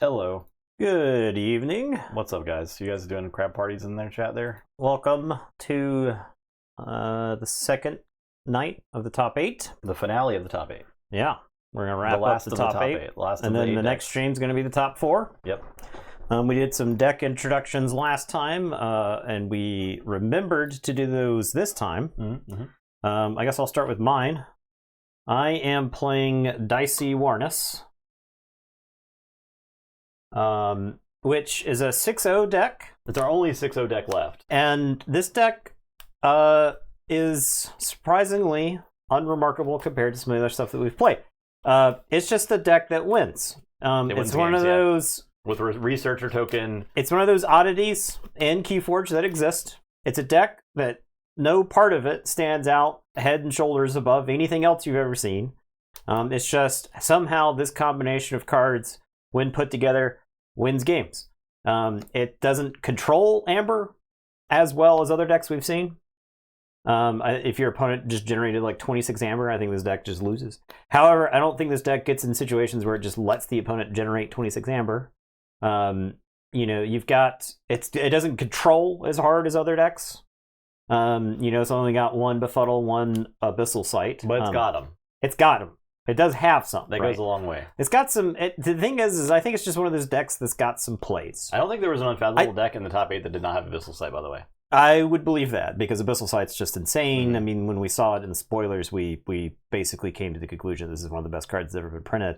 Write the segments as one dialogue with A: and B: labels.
A: Hello.
B: Good evening.
A: What's up, guys? You guys doing crab parties in their chat there?
B: Welcome to the second night of the top 8.
A: The finale of the top 8.
B: Yeah, we're going to wrap
A: the last
B: up
A: of
B: the top,
A: the top
B: 8.
A: 8. Last
B: and
A: of
B: then
A: the
B: the next
A: decks.
B: stream's going to be the top 4.
A: Yep.
B: We did some deck introductions last time, and we remembered to do those this time.
A: Mm-hmm.
B: I guess I'll start with mine. I am playing Dicey Warness, which is a 6-0 deck.
A: It's our only 6-0 deck left.
B: And this deck is surprisingly unremarkable compared to some of the other stuff that we've played. It's just a deck that wins. It's one of those...
A: With Researcher token.
B: It's one of those oddities in Keyforge that exist. It's a deck that no part of it stands out head and shoulders above anything else you've ever seen. It's just somehow this combination of cards, when put together, wins games. It doesn't control Amber as well as other decks we've seen. If your opponent just generated like 26 Amber, I think this deck just loses. However, I don't think this deck gets in situations where it just lets the opponent generate 26 Amber. You've got it doesn't control as hard as other decks. It's only got one Befuddle, one Abyssal Sight.
A: But it's got them.
B: It's got them. It does have some.
A: That goes a long way.
B: It's got some... the thing is I think it's just one of those decks that's got some plays.
A: I don't think there was an unfathomable deck in the top 8 that did not have Abyssal Sight, by the way.
B: I would believe that, because Abyssal Sight's just insane.
A: Mm-hmm.
B: I mean, when we saw it in the spoilers, we basically came to the conclusion this is one of the best cards that's ever been printed.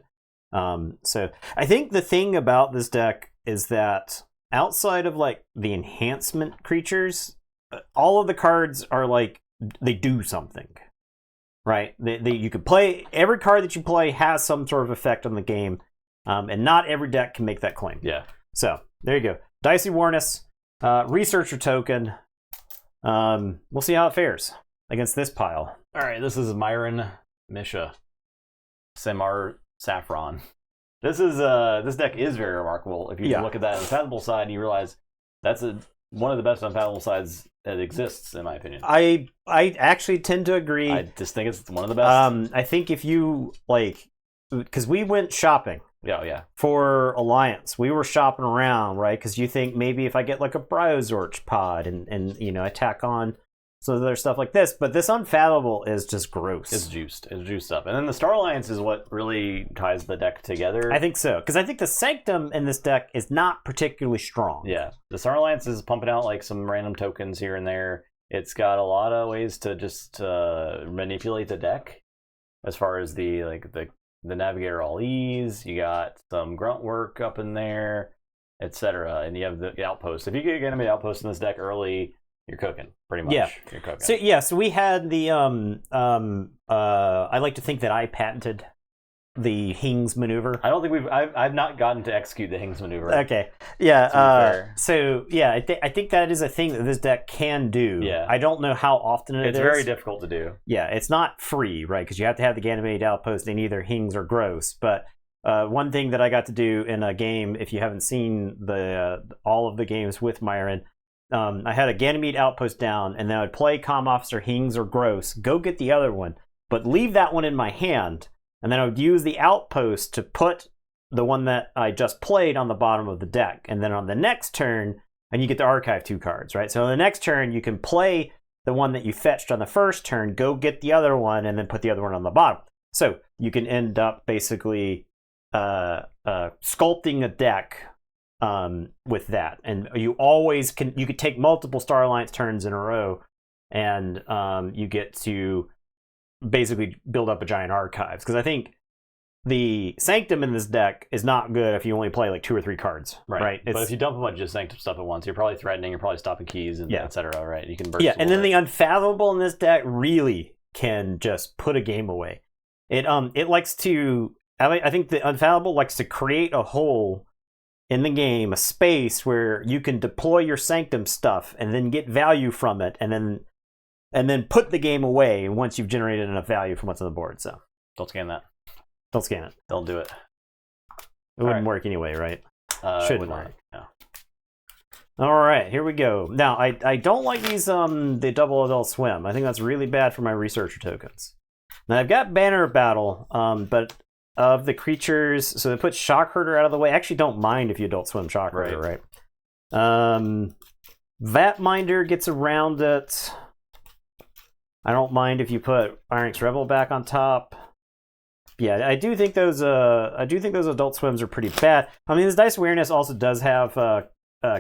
B: So I think the thing about this deck is that outside of like the enhancement creatures, all of the cards are like, they do something. Right? You could play, every card that you play has some sort of effect on the game, and not every deck can make that claim.
A: Yeah.
B: So, there you go. Dicey Warness, Researcher token. We'll see how it fares against this pile.
A: Alright, this is Myron Misha. Semar Saffron. This deck is very remarkable. If you look at that unfathomable side, you realize that's one of the best unfathomable sides that exists, in my opinion.
B: I actually tend to agree.
A: I just think it's one of the best.
B: I think if you, because we went shopping.
A: Yeah.
B: For Alliance. We were shopping around, right? Because you think maybe if I get like a Bryozorch pod and I tack on some other stuff like this, but this Unfathomable is just gross.
A: It's juiced up. And then the Star Alliance is what really ties the deck together.
B: I think so, because I think the Sanctum in this deck is not particularly strong.
A: Yeah, the Star Alliance is pumping out like some random tokens here and there. It's got a lot of ways to just manipulate the deck, as far as the Navigator All Ease. You got some grunt work up in there, etc. And you have the Outpost. If you get enemy Outpost in this deck early, you're cooking, pretty much.
B: Yeah.
A: You're cooking.
B: So we had the I like to think that I patented the Hings maneuver.
A: I don't think I've not gotten to execute the Hings maneuver.
B: Okay. Yeah. I think that is a thing that this deck can do.
A: Yeah.
B: I don't know how often it is.
A: It's very difficult to do.
B: Yeah, it's not free, right? Because you have to have the Ganymedes Outpost in either Hings or Gross. But one thing that I got to do in a game, if you haven't seen all of the games with Myron, I had a Ganymede Outpost down, and then I would play Comm Officer, Hings, or Gross, go get the other one, but leave that one in my hand, and then I would use the Outpost to put the one that I just played on the bottom of the deck. And then on the next turn, and you get to archive 2 cards, right? So on the next turn, you can play the one that you fetched on the first turn, go get the other one, and then put the other one on the bottom. So you can end up basically sculpting a deck with that, and you could take multiple Star Alliance turns in a row, and you get to basically build up a giant archives. Because I think the Sanctum in this deck is not good if you only play like 2 or 3 cards, right?
A: But if you dump a bunch of Sanctum stuff at once, you're probably threatening, you're probably stopping keys, and etc. Right? You can burst.
B: Yeah, and then the Unfathomable in this deck really can just put a game away. It likes to. I think the Unfathomable likes to create a hole in the game, a space where you can deploy your Sanctum stuff and then get value from it, and then put the game away once you've generated enough value from what's on the board. So
A: don't scan that.
B: Don't scan it.
A: Don't do it.
B: It wouldn't work anyway, right?
A: Shouldn't work. No.
B: All right, here we go. Now, I don't like these the double adult swim. I think that's really bad for my researcher tokens. Now I've got Banner of Battle, but of the creatures. So they put Shock Herder out of the way. I actually don't mind if you Adult Swim Shock Herder, right? Vatminder gets around it. I don't mind if you put Ironix Rebel back on top. Yeah, I do think those Adult Swims are pretty bad. I mean, this Dice Awareness also does have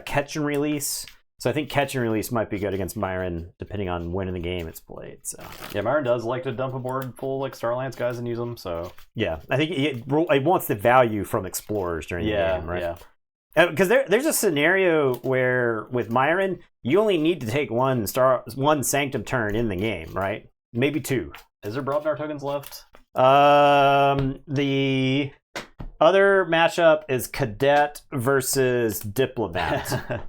B: catch and release. So I think catch and release might be good against Myron, depending on when in the game it's played. So
A: yeah, Myron does like to dump a board full like Starlance guys and use them. So
B: yeah, I think it wants the value from Explorers during the game, right?
A: Yeah.
B: Because there's a scenario where with Myron, you only need to take one Sanctum turn in the game, right? Maybe two.
A: Is there Brobnar tokens left?
B: The other matchup is Cadet versus Diplomat.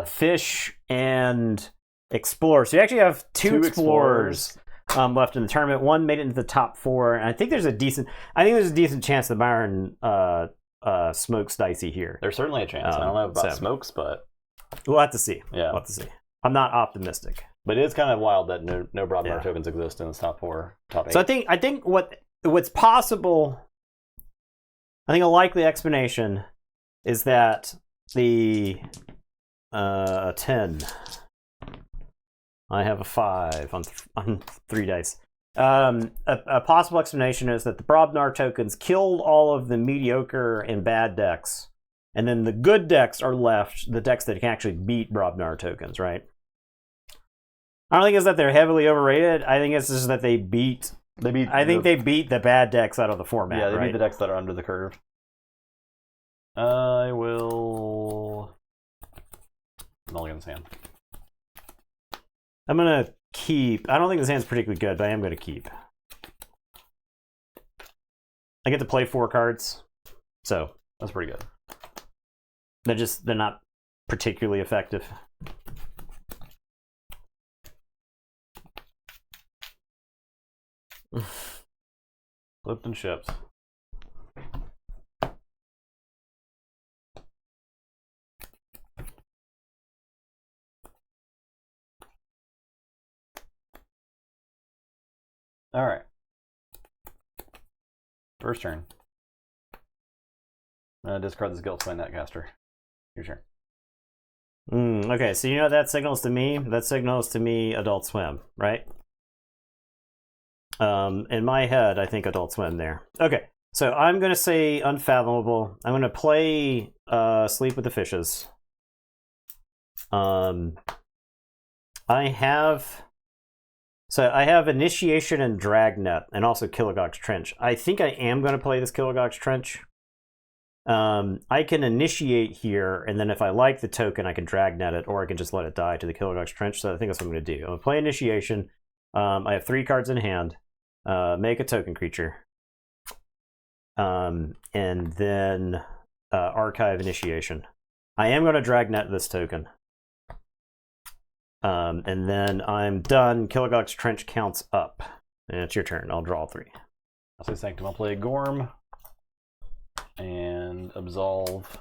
B: Fish and Explorer. So you actually have two Explorers left in the tournament. One made it into the top 4, and I think there's a decent chance that Myron smokes Dicey here.
A: There's certainly a chance. I don't know about smokes, but
B: we'll have to see.
A: Yeah,
B: we'll have to see. I'm not optimistic,
A: but it is kind of wild that no Brobnar tokens exist in this top 4, top 8.
B: So I think what's possible. I think a likely explanation is that the 10. I have a 5 on 3 dice. A possible explanation is that the Brobnar tokens killed all of the mediocre and bad decks, and then the good decks are left, the decks that can actually beat Brobnar tokens, right? I don't think it's that they're heavily overrated. I think it's just that they beat the bad decks out of the format.
A: Yeah, they
B: right?
A: beat the decks that are under the curve. I will mulligan this hand.
B: I'm going to keep. I don't think this hand's particularly good, but I am going to keep. I get to play 4 cards, so
A: that's pretty good.
B: They're not particularly effective.
A: Flipped and shipped. All right. First turn. Discard this Guiltspine Netcaster. Your turn.
B: Okay, so you know what that signals to me? That signals to me Adult Swim, right? In my head, I think Adult Swim there. Okay, so I'm going to say Unfathomable. I'm going to play Sleep with the Fishes. I have Initiation and Dragnet, and also Kilogog's Trench. I think I am going to play this Kilogog's Trench. I can Initiate here, and then if I like the token, I can Dragnet it, or I can just let it die to the Kilogog's Trench. So I think that's what I'm going to do. I'm going to play Initiation. I have 3 cards in hand. Make a token creature. And then Archive Initiation. I am going to Dragnet this token. And then I'm done. Kilogog's Trench counts up. And it's your turn. I'll draw 3.
A: I'll say Sanctum. I'll play Gorm and Absolve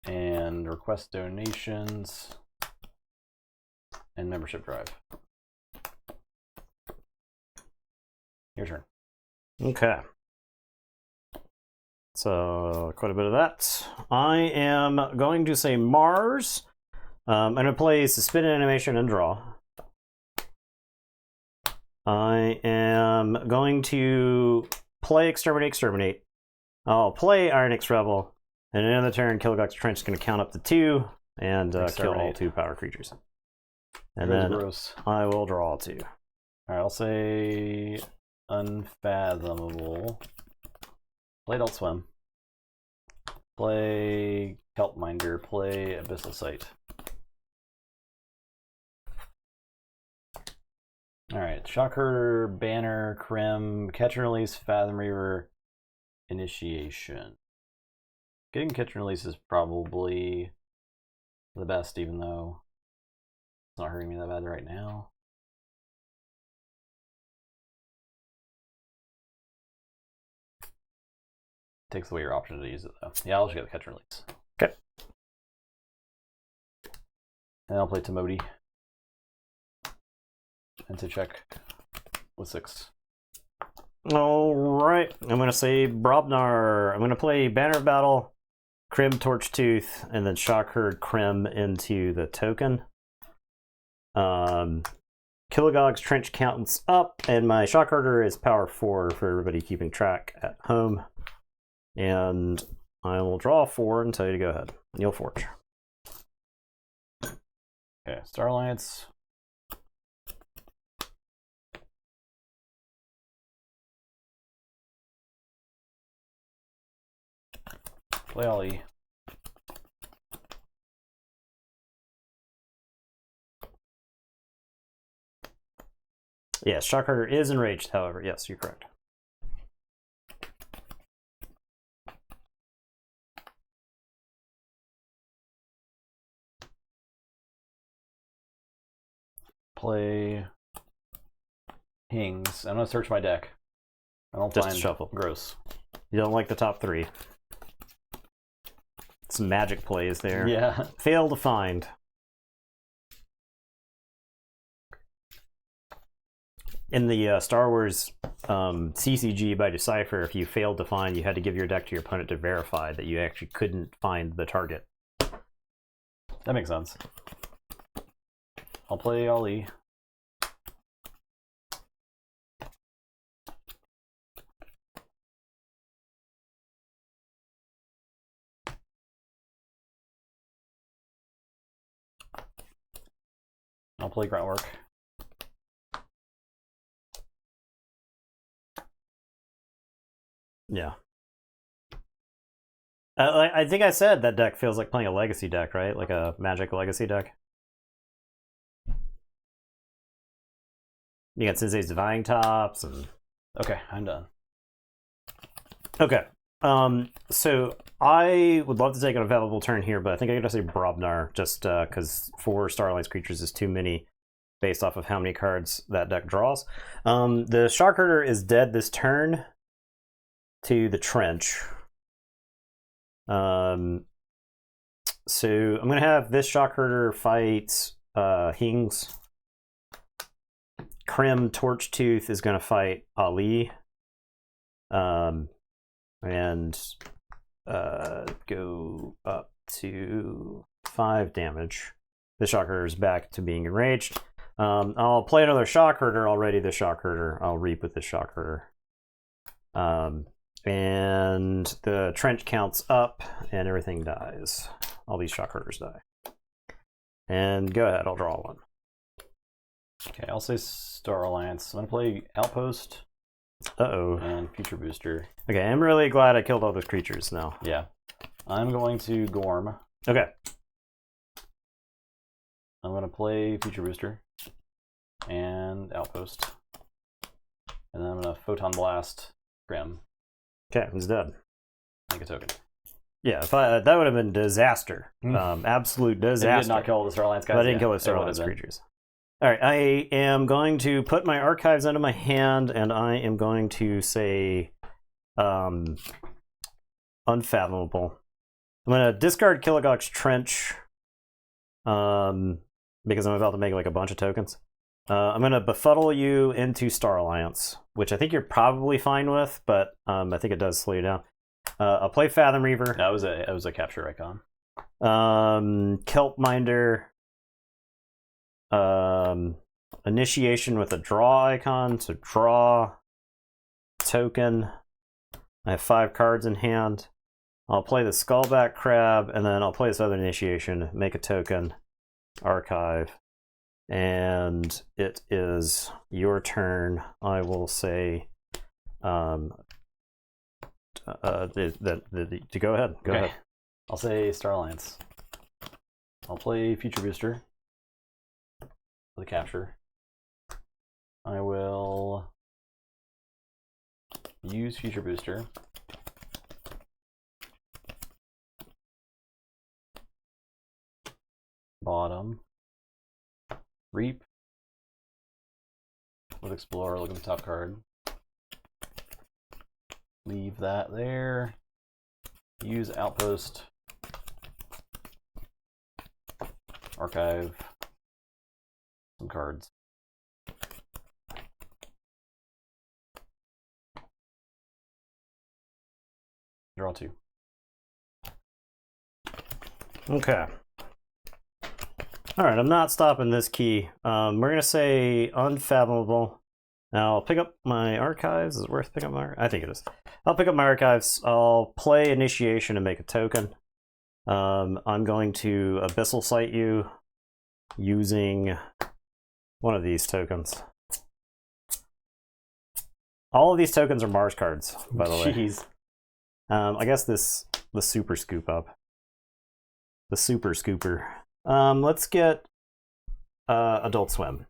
A: and Request Donations and Membership Drive. Your turn.
B: Okay. So quite a bit of that. I am going to say Mars. I'm going to play Suspended Animation and draw. I am going to play Exterminate. I'll play Ironix Rebel. And in the turn, Kilogog's Trench is going to count up to 2 and kill all 2 power creatures. And then I will draw 2.
A: Alright, I'll say Unfathomable. Play Adult Swim. Play Kelpminder. Play Abyssal Sight. Alright, Shock Herder, Banner, Krim, Catch and Release, Fathom Reaver, Initiation. Getting Catch and Release is probably the best, even though it's not hurting me that bad right now. Takes away your option to use it, though. Yeah, I'll just get the Catch and Release.
B: Okay.
A: And I'll play Timoti. And to check with 6.
B: Alright, I'm going to say Brobnar. I'm going to play Banner of Battle, Crim Torchtooth, and then Shockherd Crim into the token. Kilogog's Trench counts up, and my Shockherder is power 4 for everybody keeping track at home. And I will draw 4 and tell you to go ahead. Neil Forge.
A: Okay, Star Alliance. Play Ollie.
B: Yes, Shockherder is enraged, however. Yes, you're correct.
A: Play Hings. I'm gonna search my deck. I don't
B: Just
A: find
B: shuffle.
A: Gross.
B: You don't like the top 3. Some magic plays there.
A: Yeah.
B: Fail to find. In the Star Wars CCG by Decipher, if you failed to find, you had to give your deck to your opponent to verify that you actually couldn't find the target.
A: That makes sense. I'll play Ollie. I'll play Gruntwork.
B: Yeah. I think I said that deck feels like playing a legacy deck, right? Like a Magic legacy deck. You got Sensei's Divining Tops and...
A: Okay, I'm done.
B: Okay. So I would love to take an available turn here, but I think I'm gonna say Brobnar just because 4 Star Alliance creatures is too many based off of how many cards that deck draws. The Shockherder is dead this turn to the Trench. So I'm gonna have this Shockherder fight Hings. Crim Torchtooth is gonna fight Ali. And go up to 5 damage. The Shockherder is back to being enraged. I'll play another Shockherder already. The Shockherder, I'll reap with the Shockherder. And the Trench counts up, and everything dies. All these Shockherders die. And go ahead, I'll draw one.
A: Okay, I'll say Star Alliance. I'm gonna play Outpost.
B: Uh-oh.
A: And Future Booster.
B: Okay, I'm really glad I killed all those creatures now.
A: Yeah. I'm going to Gorm.
B: Okay.
A: I'm going to play Future Booster and Outpost. And then I'm going to Photon Blast Grim.
B: Okay, he's dead.
A: Make a token.
B: Yeah, if that would have been disaster. Absolute disaster.
A: You did not kill the Star Alliance guys.
B: But I didn't kill the Star Alliance creatures. All right, I am going to put my archives into my hand, and I am going to say Unfathomable. I'm going to discard Kilogog's Trench because I'm about to make like a bunch of tokens. I'm going to befuddle you into Star Alliance, which I think you're probably fine with, but I think it does slow you down. I'll play Fathom Reaver.
A: That was a capture icon.
B: Kelp Minder. Initiation with a draw icon, so draw token. I have 5 cards in hand. I'll play the Skullback Crab, and then I'll play this other initiation, make a token, archive, and it is your turn. I will say to go ahead. Go ahead.
A: I'll say Star Alliance. I'll play Future Booster for the capture. I will use Future Booster. Bottom. Reap. With Explorer, look at the top card. Leave that there. Use Outpost. Archive. Some cards. Draw 2.
B: Okay. All right, I'm not stopping this key. We're going to say unfathomable. Now, I'll pick up my archives. Is it worth picking up my... I think it is. I'll pick up my archives. I'll play initiation and make a token. I'm going to abyssal sight you using one of these tokens. All of these tokens are Mars cards, by the way.
A: Jeez.
B: I guess the super scoop up. The super scooper. Let's get Adult Swim.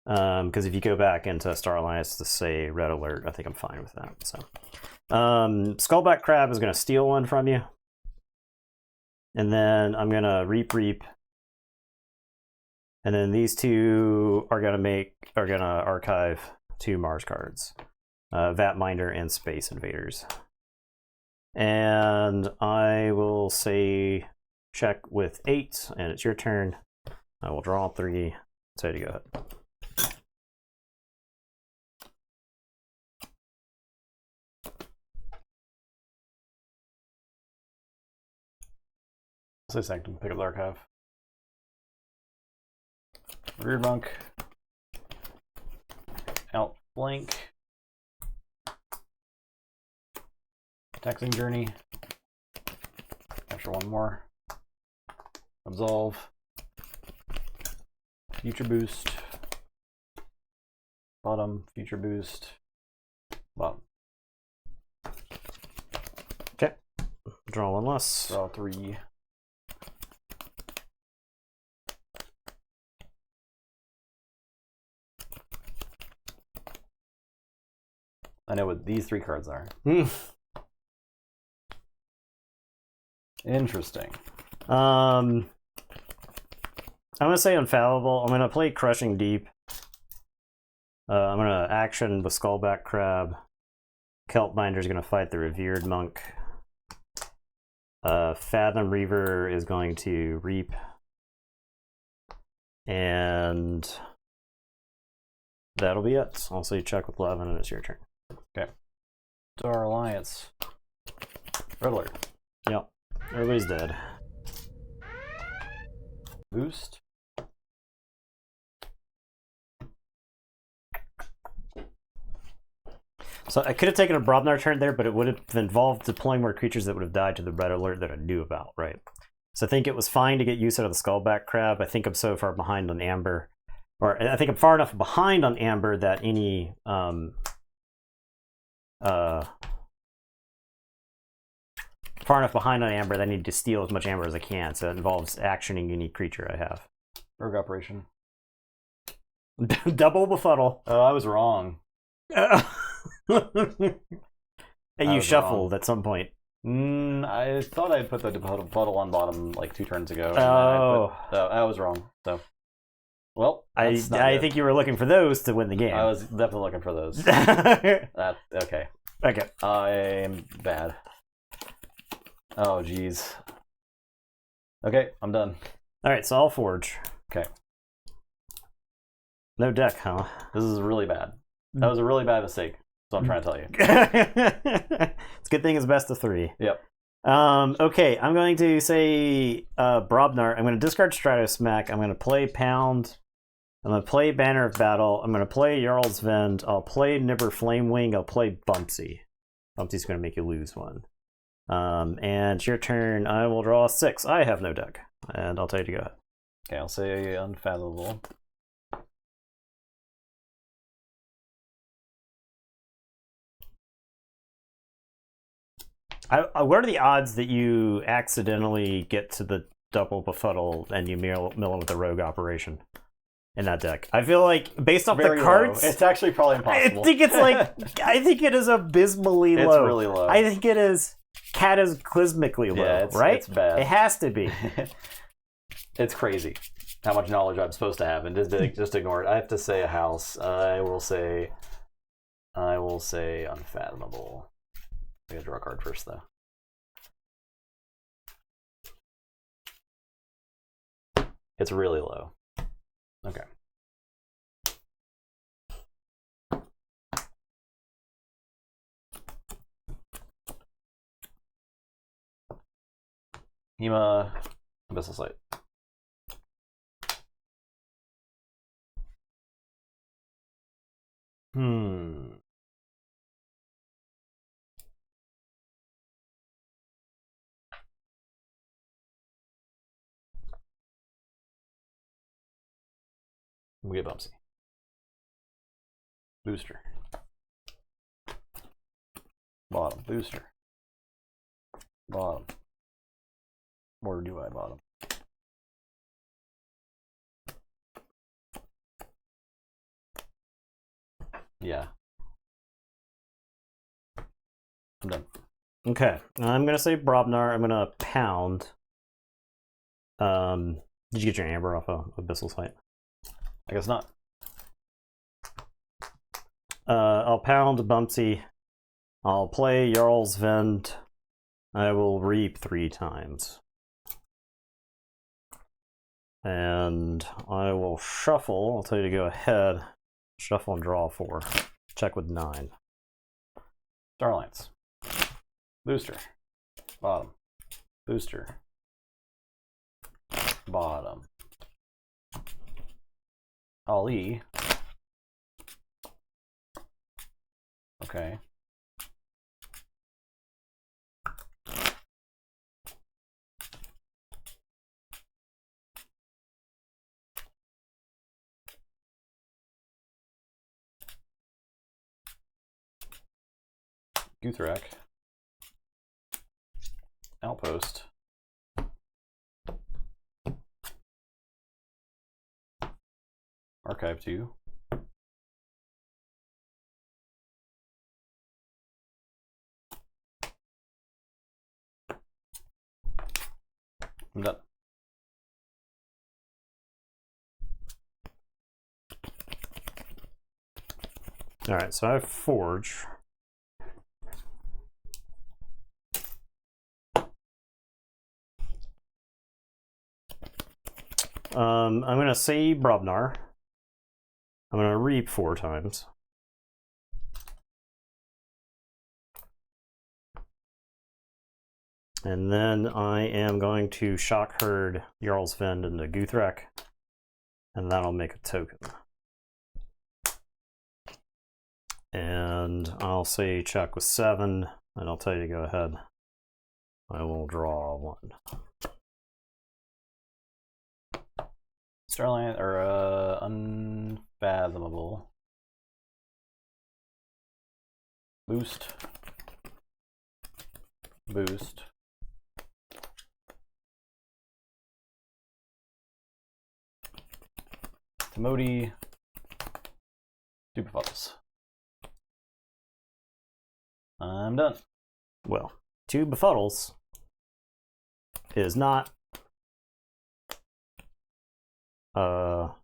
B: Because if you go back into Star Alliance to say Red Alert, I think I'm fine with that. So, Skullback Crab is going to steal one from you. And then I'm going to Reap. And then these two are going to archive 2 Mars cards. Vat Minder and Space Invaders. And I will say check with 8, and it's your turn. I will draw 3. So you go ahead.
A: So Sanctum, pick up the archive. Rear Monk. Outflank. Taxing Journey. Capture 1 more. Absolve. Future Boost. Bottom. Future Boost. Bottom.
B: Okay. Draw 1 less.
A: Draw 3. I know what these 3 cards are. Interesting.
B: I'm gonna say Infallible. I'm gonna play Crushing Deep. I'm gonna action the Skullback Crab. Kelpminder's gonna fight the Revered Monk. Fathom Reaver is going to Reap. And that'll be it. I'll say check with 11 and it's your turn.
A: Okay. Star Alliance. Red Alert.
B: Yep. Everybody's dead.
A: Boost.
B: So I could have taken a Brobnar turn there, but it would have involved deploying more creatures that would have died to the Red Alert that I knew about, right? So I think it was fine to get use out of the Skullback Crab. I think I'm so far behind on Amber. Or I think I'm far enough behind on Amber that any... far enough behind on Amber that I need to steal as much Amber as I can. So it involves actioning any creature I have.
A: Rogue Operation.
B: Double Befuddle.
A: Oh, I was wrong.
B: And you shuffled wrong at some point.
A: I thought I put the puddle on bottom like 2 turns ago. I was wrong. So, well,
B: I think you were looking for those to win the game.
A: I was definitely looking for those. Okay.
B: Okay.
A: I am bad. Oh, geez. Okay, I'm done.
B: All right, so I'll forge.
A: Okay.
B: No deck, huh?
A: This is really bad. That was a really bad mistake. So I'm trying to tell you.
B: It's a good thing it's best of 3.
A: Yep.
B: Okay, I'm going to say Brobnar. I'm going to discard Stratosmack. I'm going to play Pound. I'm going to play Banner of Battle. I'm going to play Jarl's Vend. I'll play Nibber Flamewing. I'll play Bumpsy. Bumpsy's going to make you lose 1. And it's your turn. I will draw 6. I have no deck. And I'll tell you to go ahead.
A: Okay, I'll say Unfathomable.
B: What are the odds that you accidentally get to the double Befuddle and you mill him with the Rogue Operation in that deck? I feel like, based off the cards...
A: Low. It's actually probably impossible.
B: I think it's like... I think it is abysmally low.
A: It's really low.
B: I think it is cataclysmically low, right?
A: It's bad.
B: It has to be.
A: It's crazy how much knowledge I'm supposed to have, and just ignore it. I have to say a house. I will say Unfathomable. I gotta draw a card first, though. It's really low. Okay. Hema, Abyssal Sight. We get Bumpsy. Booster. Bottom. Booster. Bottom. Or do I bottom? Yeah. I'm done.
B: Okay. I'm going to say Brobnar. I'm going to pound. Did you get your Amber off of Abyssal Sight?
A: I guess not.
B: I'll pound Bumpsy. I'll play Jarl's Vend. I will reap 3 times. And I will shuffle. I'll tell you to go ahead. Shuffle and draw 4. Check with 9.
A: Starlines. Booster. Bottom. Booster. Bottom. Ali. Okay. Guthrak. Outpost. Archive 2. I'm done.
B: Alright, so I have Forge. I'm going to say Brobnar. I'm going to reap 4 times. And then I am going to Shock Herd Jarl's Vend into Guthrak. And that'll make a token. And I'll say check with 7, and I'll tell you to go ahead. I will draw 1.
A: Starline, or Unfathomable. Boost. Boost. Timoti. Super Puddles. I'm done.
B: Well, 2 Befuddles is not
A: No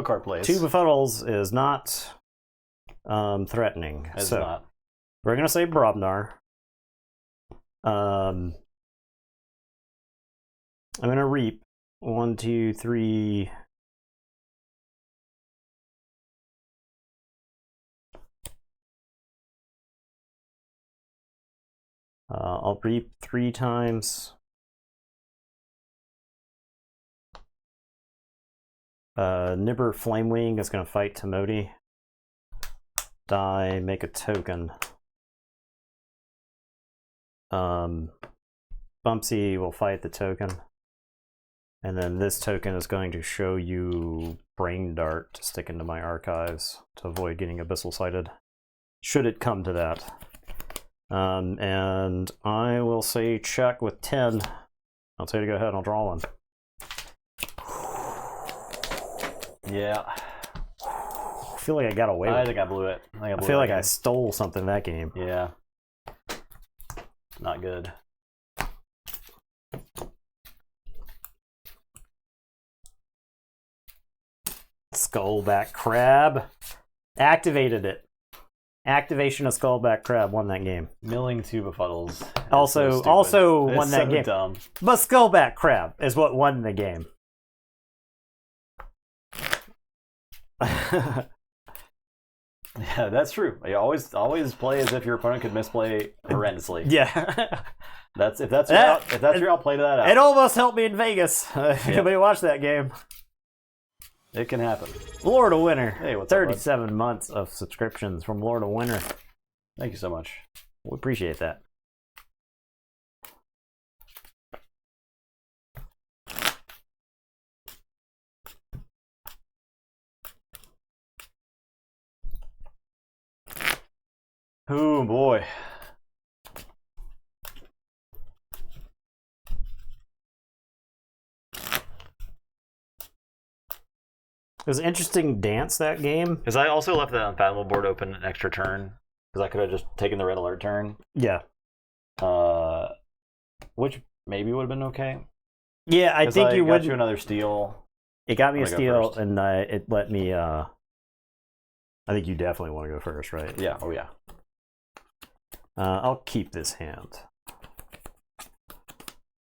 A: card plays.
B: 2 Befuddles is not threatening.
A: It's
B: so
A: not.
B: we're gonna say Brobnar. I'm gonna reap 1, 2, 3. I'll reap 3 times. Nibber Flamewing is going to fight Timoti. Die, make a token. Bumpsy will fight the token. And then this token is going to show you Brain Dart to stick into my archives to avoid getting Abyssal Sighted, should it come to that. And I will say check with 10. I'll tell you to go ahead and I'll draw 1.
A: Yeah.
B: I feel like I got away with it.
A: I think I blew it.
B: I feel like I stole something that game.
A: Yeah. Not good.
B: Skullback Crab. Activated it. Activation of Skullback Crab won that game.
A: Milling 2 Befuddles.
B: Also won that game.
A: Dumb.
B: But Skullback Crab is what won the game.
A: Yeah, that's true. You always play as if your opponent could misplay horrendously.
B: Yeah.
A: If that's your out, play that out.
B: It almost helped me in Vegas. Anybody watch that game?
A: It can happen.
B: Florida winner.
A: Hey, what's up,
B: 37 months of subscriptions from Florida winner.
A: Thank you so much.
B: We appreciate that.
A: Oh boy.
B: It was an interesting dance, that game.
A: Because I also left the Unfathomable board open an extra turn. Because I could have just taken the red alert turn.
B: Yeah.
A: Which maybe would have been okay.
B: Yeah, I think you would.
A: Got you another steal.
B: It got me a steal, and it let me. I think you definitely want to go first, right?
A: Yeah. Oh yeah.
B: I'll keep this hand.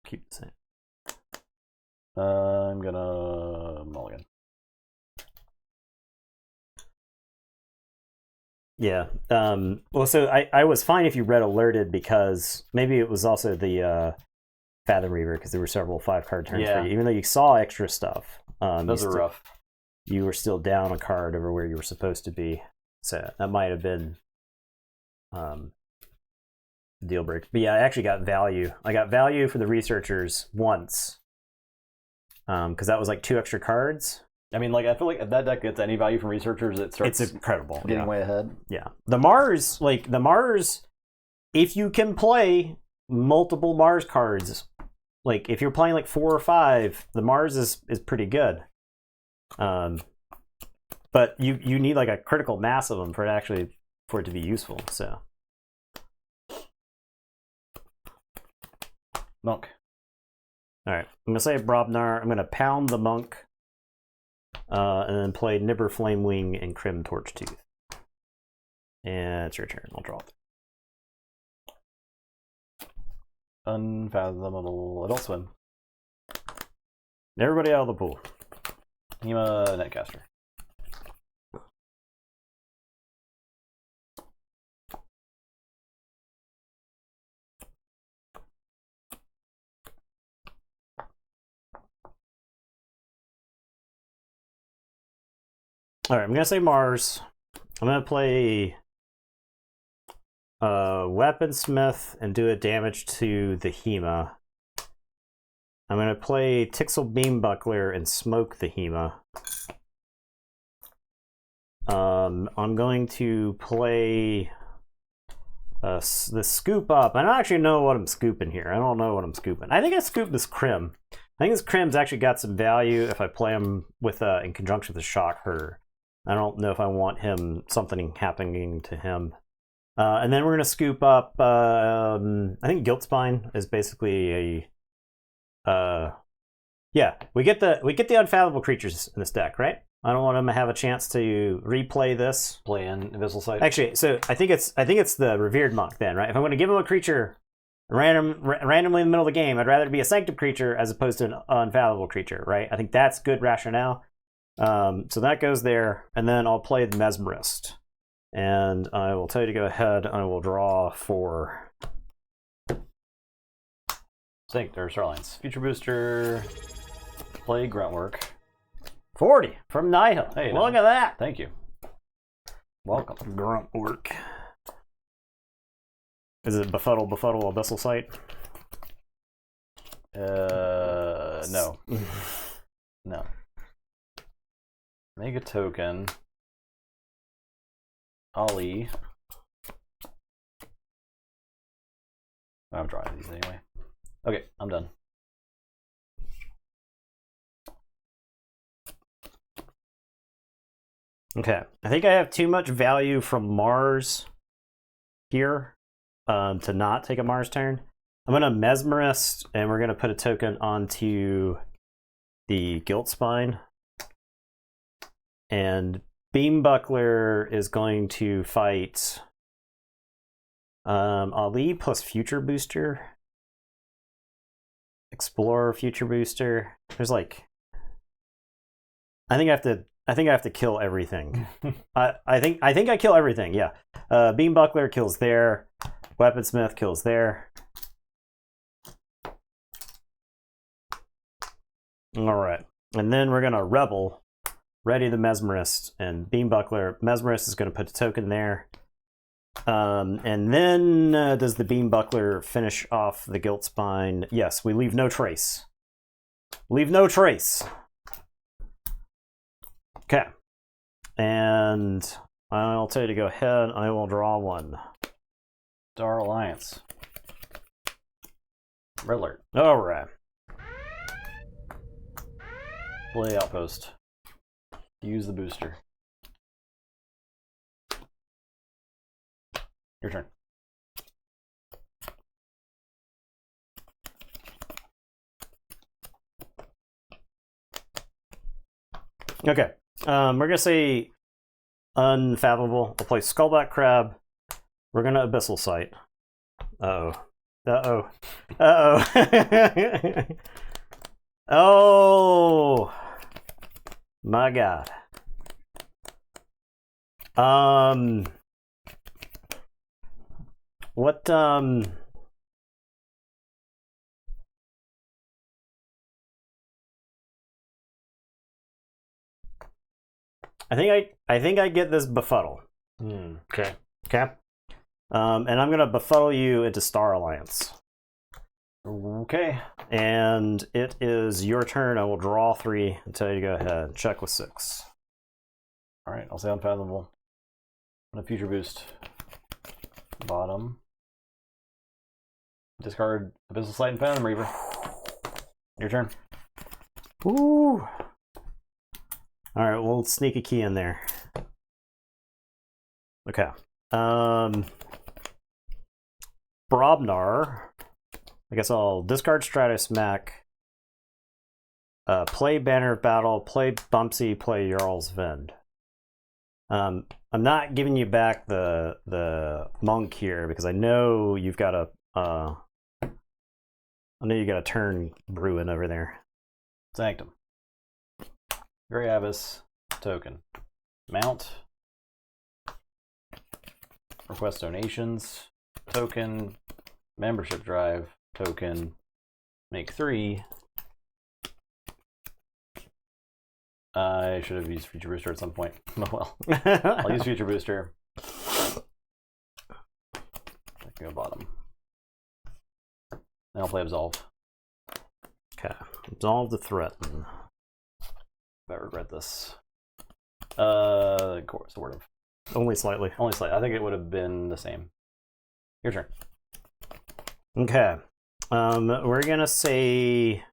B: Keep this hand.
A: I'm gonna mulligan.
B: Yeah. Well, so I was fine if you red alerted because maybe it was also the Fathom Reaver because there were several 5-card turns for you. Even though you saw extra stuff.
A: Those are rough.
B: You were still down a card over where you were supposed to be. So that might have been deal breaker. But yeah, I actually got value. I got value for the researchers once. Because that was like 2 extra cards.
A: I mean, like, I feel like if that deck gets any value from researchers, it starts
B: it's incredible.
A: Getting way ahead.
B: Yeah. The Mars, if you can play multiple Mars cards, like if you're playing like 4 or 5, the Mars is pretty good. But you need like a critical mass of them for it to be useful. So
A: Monk.
B: All right, I'm gonna say Brobnar. I'm gonna pound the monk, and then play Nibber Flamewing and Crim Torchtooth. And it's your turn. I'll draw it.
A: Unfathomable Adult Swim.
B: Everybody out of the pool.
A: Hema Netcaster.
B: All right, I'm gonna say Mars. I'm gonna play Weaponsmith and do a damage to the Hema. I'm gonna play Tixel Beambuckler and smoke the Hema. I'm going to play the scoop up. I don't actually know what I'm scooping here. I don't know what I'm scooping. I think I scooped this Crim. I think this Crim's actually got some value if I play him with in conjunction with the Shock Herder. I don't know if I want something happening to him. And then we're gonna scoop up. I think Guilt Spine is basically a. Yeah, we get the unfathomable creatures in this deck, right? I don't want them to have a chance to replay this.
A: Play in Invisible Sight.
B: Actually, so I think it's the Revered Monk then, right? If I'm going to give him a creature randomly in the middle of the game, I'd rather it be a Sanctum creature as opposed to an unfathomable creature, right? I think that's good rationale. So that goes there, and then I'll play the Mesmerist. And I will tell you to go ahead, I will draw for...
A: Sync, there are Starlines. Future Booster, play Gruntwork.
B: 40 from Nihil. Hey, look at that.
A: Thank you. Welcome.
B: Gruntwork. Is it Befuddle, Abyssal Sight?
A: No. No. Make a token. Ali. I'm drawing these anyway. Okay, I'm done.
B: Okay, I think I have too much value from Mars here to not take a Mars turn. I'm going to Mesmerist, and we're going to put a token onto the Guilt Spine. And Beambuckler is going to fight Ali plus Future Booster. Explorer, Future Booster. There's like... I think I have to I think I have to kill everything. I think I kill everything. Yeah. Beam Buckler kills there. Weaponsmith kills there. All right, and then we're gonna Rebel, ready the Mesmerist, and Beam Buckler. Mesmerist is gonna put a token there. And then does the Beam Buckler finish off the Guilt Spine? Yes, we leave no trace. Leave no trace. Okay. And I'll tell you to go ahead. I will draw one.
A: Star Alliance. Red alert.
B: All right.
A: Play outpost. Use the booster. Your turn.
B: Okay. We're gonna say unfathomable. I'll play Skullback Crab. We're gonna Abyssal Sight. Uh-oh. Uh-oh. Uh-oh. Oh my god. What I think I get this befuddle.
A: Okay.
B: Okay. And I'm gonna befuddle you into Star Alliance.
A: Okay.
B: And it is your turn. I will draw 3 and tell you to go ahead. Check with 6.
A: Alright, I'll say unfathomable. On a future boost. Bottom. Discard Abyssal Sight and Phantom Reaver. Your turn.
B: Ooh. Alright, we'll sneak a key in there. Okay. Brobnar. I guess I'll discard Stratus Mech. Play Banner of Battle, play Bumpsy, play Jarl's Vend. I'm not giving you back the monk here because I know you've got a turn brewing over there.
A: Sanctum. Grey Abyss. Token. Mount. Request donations. Token. Membership drive. Token. Make 3. I should have used Future Booster at some point. Oh well. I'll use Future Booster. I can go bottom. Then I'll play Absolve.
B: Okay. Absolve the Threaten.
A: I regret this. Sort of.
B: Only slightly.
A: Only slightly. I think it would have been the same. Your turn.
B: Okay. We're gonna say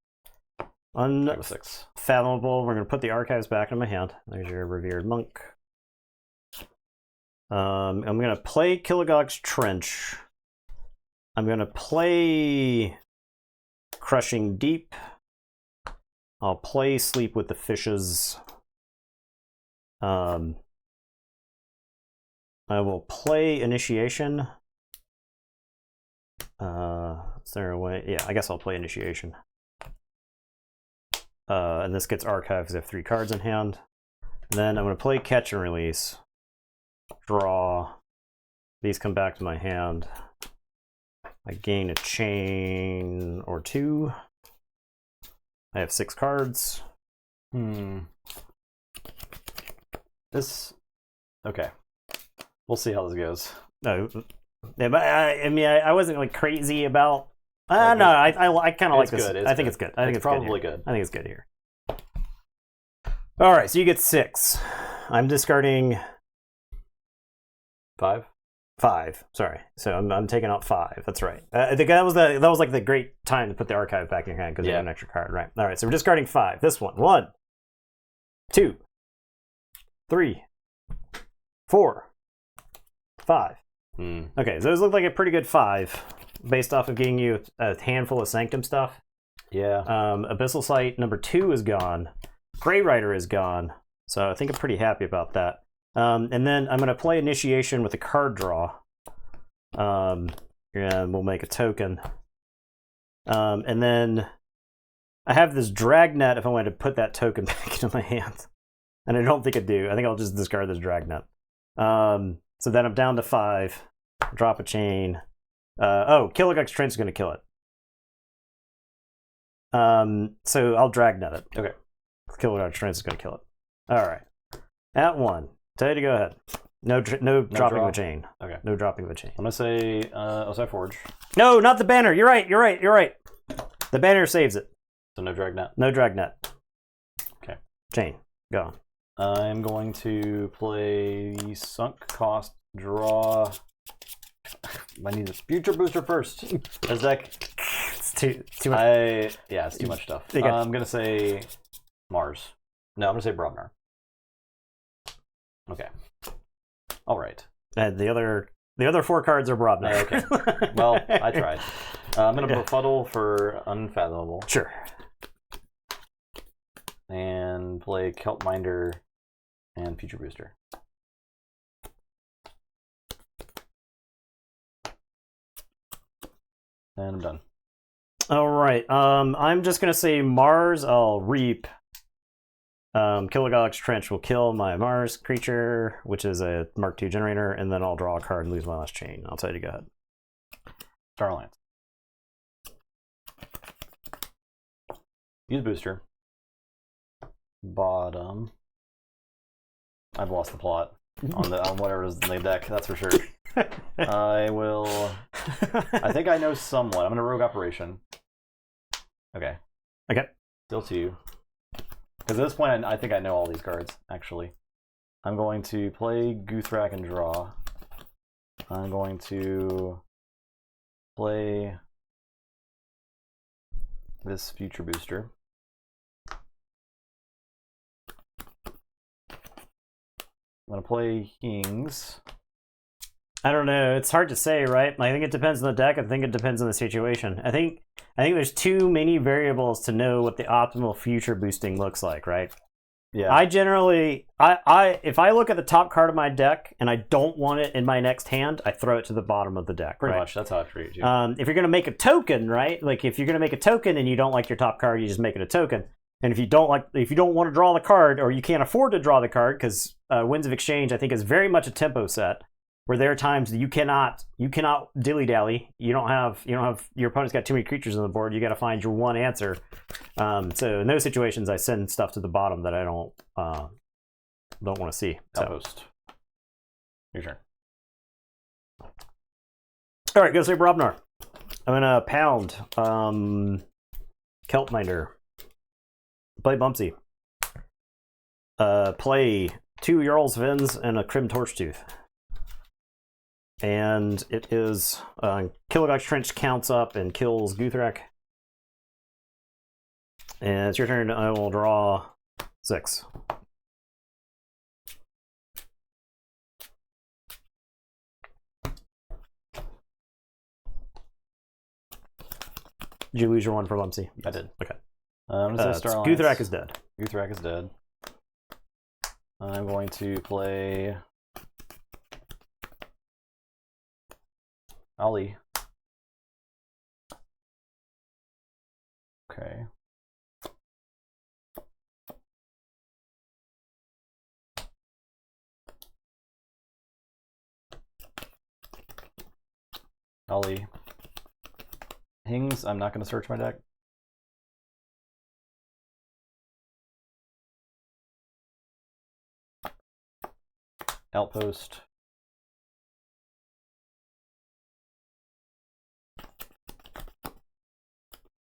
B: unfathomable. We're gonna put the archives back in my hand. There's your revered monk. I'm gonna play Kilogog's Trench. I'm gonna play Crushing Deep. I'll play Sleep with the Fishes. I will play Initiation. Is there a way? Yeah, I guess I'll play Initiation. And this gets archived because I have 3 cards in hand. And then I'm going to play Catch and Release. Draw. These come back to my hand. I gain a chain or 2. I have 6 cards.
A: This. Okay. We'll see how this goes.
B: No. Yeah, but I wasn't like crazy about.
A: Like
B: no, I kind of like this.
A: Good.
B: I think it's good. I think it's
A: probably
B: good.
A: good.
B: I think it's good here. All right, so you get 6. I'm discarding
A: 5.
B: 5. Sorry, so I'm taking out 5. That's right. I think that was like the great time to put the archive back in your hand because you have an extra card, right? All right, so we're discarding 5. This one. 1, 2, 3, 4, 5. Okay, so those look like a pretty good 5 based off of getting you a handful of Sanctum stuff.
A: Yeah.
B: Abyssal Sight number 2 is gone. Grey Rider is gone. So I think I'm pretty happy about that. And then I'm going to play Initiation with a card draw. And we'll make a token. And then I have this Dragnet if I wanted to put that token back into my hand. and I don't think I do. I think I'll just discard this Dragnet. So then I'm down to 5. Drop a chain. Kilogux Trench is going to kill it. So I'll Dragnet it.
A: Okay.
B: Kilogux Trench is going to kill it. All right. At 1. Tell you to go ahead. No dropping the chain.
A: Okay.
B: No dropping the chain.
A: I'm gonna say Forge.
B: No, not the banner. You're right. The banner saves it.
A: So no Dragnet.
B: No Dragnet.
A: Okay.
B: Chain. Go on.
A: I'm going to play Sunk Cost, draw. I need a Future Booster first. This deck.
B: It's too much.
A: It's too much stuff.
B: Okay.
A: I'm gonna say Mars. No, I'm gonna say Brobnar. Okay. All right.
B: And the other 4 cards are Brobnar.
A: Okay. Well, I tried. I'm gonna befuddle for Unfathomable.
B: Sure.
A: And play Kelpminder and Future Booster. And I'm done.
B: All right. I'm just gonna say Mars. I'll reap. Kilogux Trench will kill my Mars creature, which is a Mark II generator, and then I'll draw a card and lose my last chain. I'll tell you to go ahead.
A: Starlands. Use booster. Bottom. I've lost the plot on whatever is in the deck, that's for sure. I will. I think I know somewhat. I'm gonna Rogue Operation. Okay.
B: Okay.
A: Still 2. Because at this point, I think I know all these cards, actually. I'm going to play Guthrak and draw. I'm going to play this Future Booster. I'm going to play Kings.
B: I don't know. It's hard to say, right? I think it depends on the deck. I think it depends on the situation. I think there's too many variables to know what the optimal future boosting looks like, right?
A: Yeah.
B: I generally, if I look at the top card of my deck and I don't want it in my next hand, I throw it to the bottom of the deck.
A: Pretty
B: right?
A: much. That's how I treat you.
B: If you're going to make a token, right? Like if you're going to make a token and you don't like your top card, you just make it a token. And if you don't want to draw the card, or you can't afford to draw the card, because Winds of Exchange, I think, is very much a tempo set, where there are times that you cannot dilly dally. You don't have your opponent's got too many creatures on the board. You got to find your one answer. So in those situations, I send stuff to the bottom that I don't want to see.
A: Outpost. Your turn.
B: All right, go say Brobnar. I'm gonna pound Kelpminder. Play Bumpsy. Play 2 Jarl's Vins and a Crim Torchtooth. And it is Kilogux Trench counts up and kills Guthrak. And it's your turn. I will draw 6. Did you lose your one for Bumpsy?
A: I did.
B: Okay.
A: Guthrak
B: is dead.
A: Guthrak is dead. I'm going to play Ali. Okay. Ali. Hings, I'm not going to search my deck. Outpost.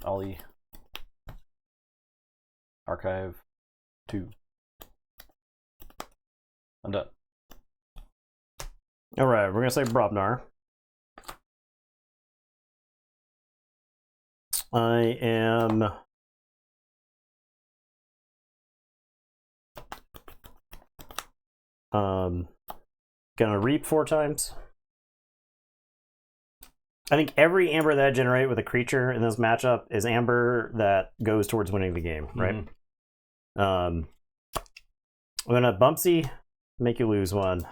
A: Ollie. Archive. 2. I'm done.
B: All right, we're going to say Brobnar. I am gonna reap 4 times. I think every amber that I generate with a creature in this matchup is amber that goes towards winning the game, right? I'm gonna Bumpsy, make you lose 1. And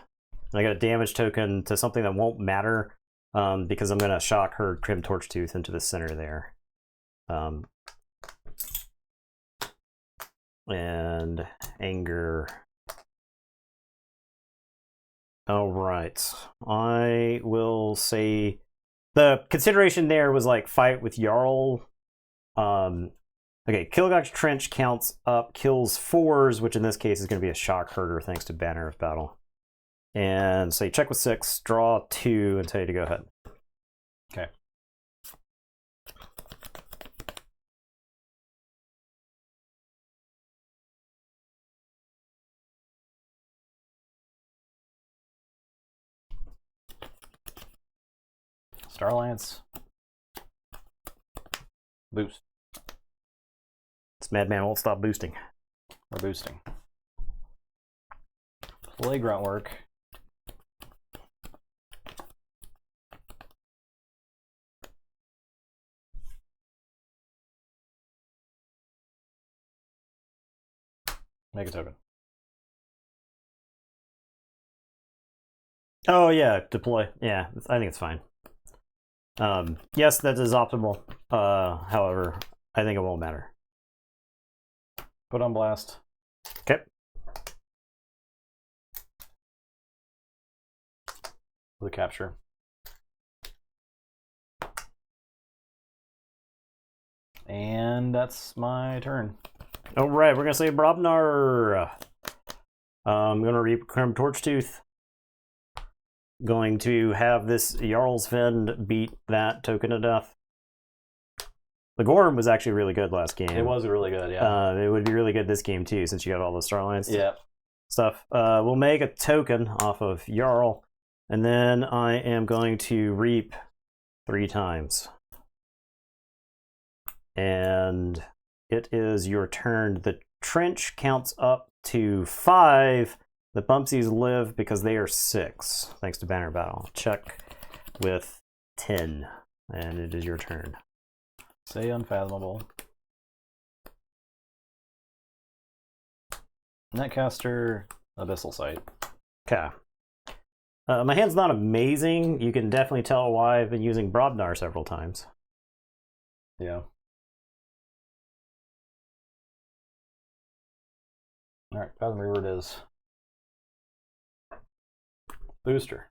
B: I got a damage token to something that won't matter because I'm gonna shock her Crim Torchtooth into the center there. And anger All right. I will say the consideration there was like fight with Jarl. Okay, Kilgog's Trench counts up, kills 4s, which in this case is going to be a shock herder thanks to Banner of Battle. And say check with 6, draw 2, and tell you to go ahead.
A: Okay. Star Alliance. Boost.
B: This madman won't stop boosting.
A: We're boosting. Play grunt work. Make a token.
B: Oh yeah, deploy. Yeah, I think it's fine. Yes, that is optimal. However, I think it won't matter.
A: Put on blast.
B: Okay.
A: The capture. And that's my turn.
B: All right, we're gonna say Brobnar. I'm gonna reap Crim Torchtooth. Going to have this Jarl's Vend beat that token to death. The Gorm was actually really good last game.
A: It was really good, yeah.
B: It would be really good this game too, since you got all the Starlines.
A: Yeah.
B: Stuff. We'll make a token off of Jarl, and then I am going to reap 3 times. And it is your turn. The trench counts up to 5. The Bumpsies live because they are 6, thanks to Banner Battle. Check with 10, and it is your turn.
A: Say Unfathomable. Netcaster, Abyssal Sight.
B: Okay. My hand's not amazing. You can definitely tell why I've been using Brobnar several times.
A: Yeah. Alright, Fathom Reaver it is. Booster.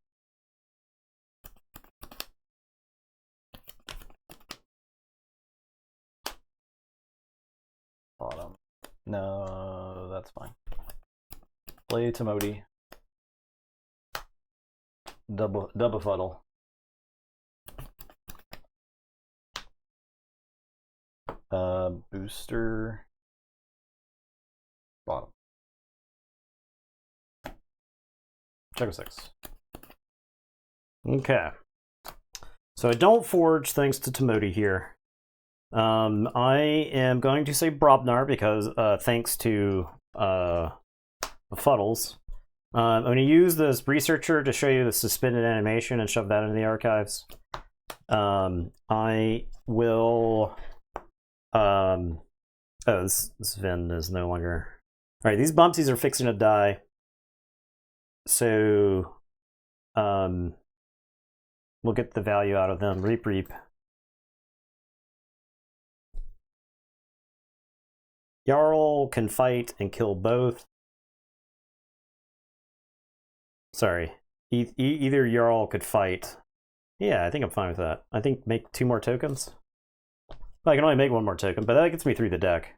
A: Bottom. No, that's fine. Play Timoti. Double Fuddle. Booster. Bottom. Check with 6.
B: Okay. So I don't forge thanks to Timoti here. I am going to say Brobnar because thanks to the Fuddles. I'm going to use this researcher to show you the suspended animation and shove that into the archives. I will... oh, this Vin is no longer... Alright, these Bumpsies are fixing to die. So... we'll get the value out of them. Reap. Jarl can fight and kill both. Sorry. Either Jarl could fight. Yeah, I think I'm fine with that. I think make 2 more tokens. Well, I can only make 1 more token, but that gets me through the deck.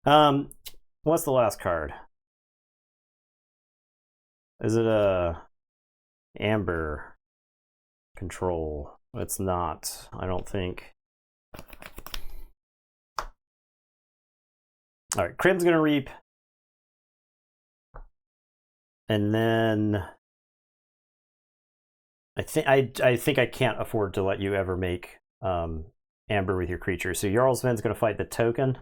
B: What's the last card? Is it a Amber Control? It's not, I don't think. All right, Crim's gonna reap, and then I think I can't afford to let you ever make Amber with your creature. So Jarl's Ven's gonna fight the token.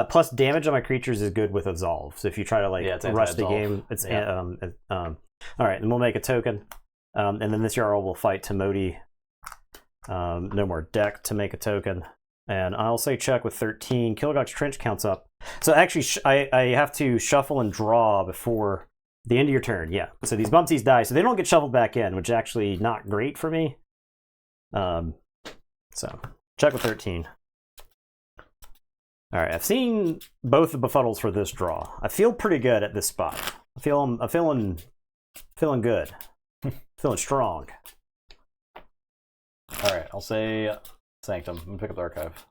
B: Plus damage on my creatures is good with Absolve. So if you try to like rush the game, it's all right. Then we'll make a token, and then this Jarl will fight Timoti. No more deck to make a token. And I'll say check with 13. Kilgog's Trench counts up. So actually, I have to shuffle and draw before the end of your turn. Yeah. So these Bumpsies die, so they don't get shuffled back in, which is actually not great for me. So check with 13. All right, I've seen both the befuddles for this draw. I feel pretty good at this spot. I'm feeling good. Feeling strong.
A: All right, I'll say Sanctum. I'm gonna pick up the archive.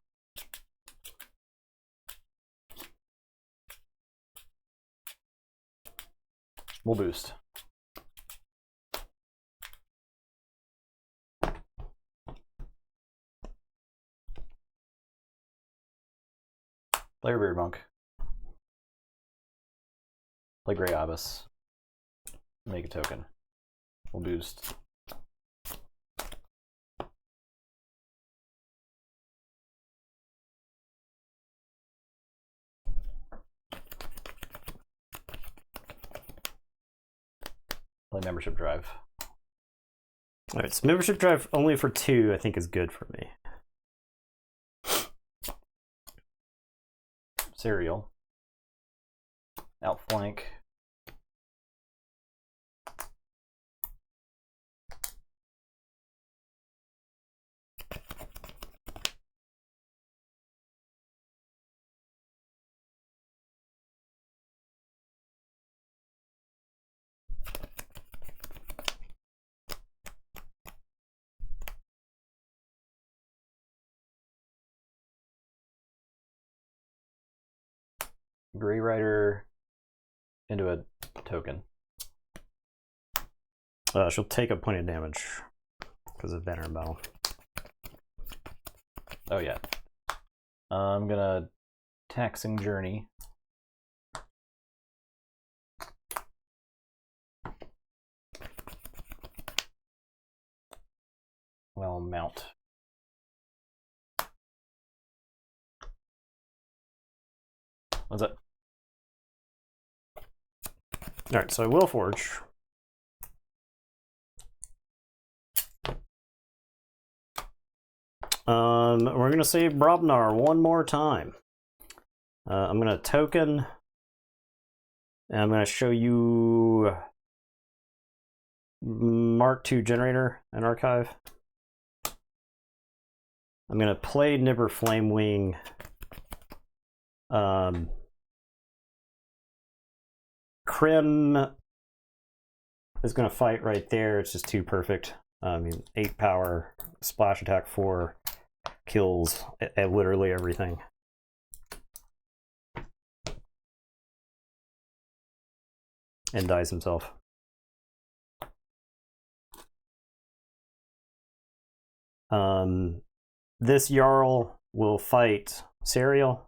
A: We'll boost. Play Beard Monk. Play Grey Ibis. Make a token. We'll boost. Play Membership Drive.
B: All right, so Membership Drive only for 2, I think, is good for me.
A: Serial. Outflank. Grey Rider into a token.
B: She'll take a point of damage because of banner in battle.
A: Oh yeah. I'm gonna Taxing Journey. Well, mount. What's that?
B: All right, so I will forge. We're gonna save Brobnar one more time. I'm gonna token, and I'm gonna show you Mark II generator and archive. I'm gonna play Nibber Flamewing. Krim is going to fight right there. It's just too perfect. I mean, 8 power, splash attack 4, kills at literally everything. And dies himself. This Jarl will fight Serial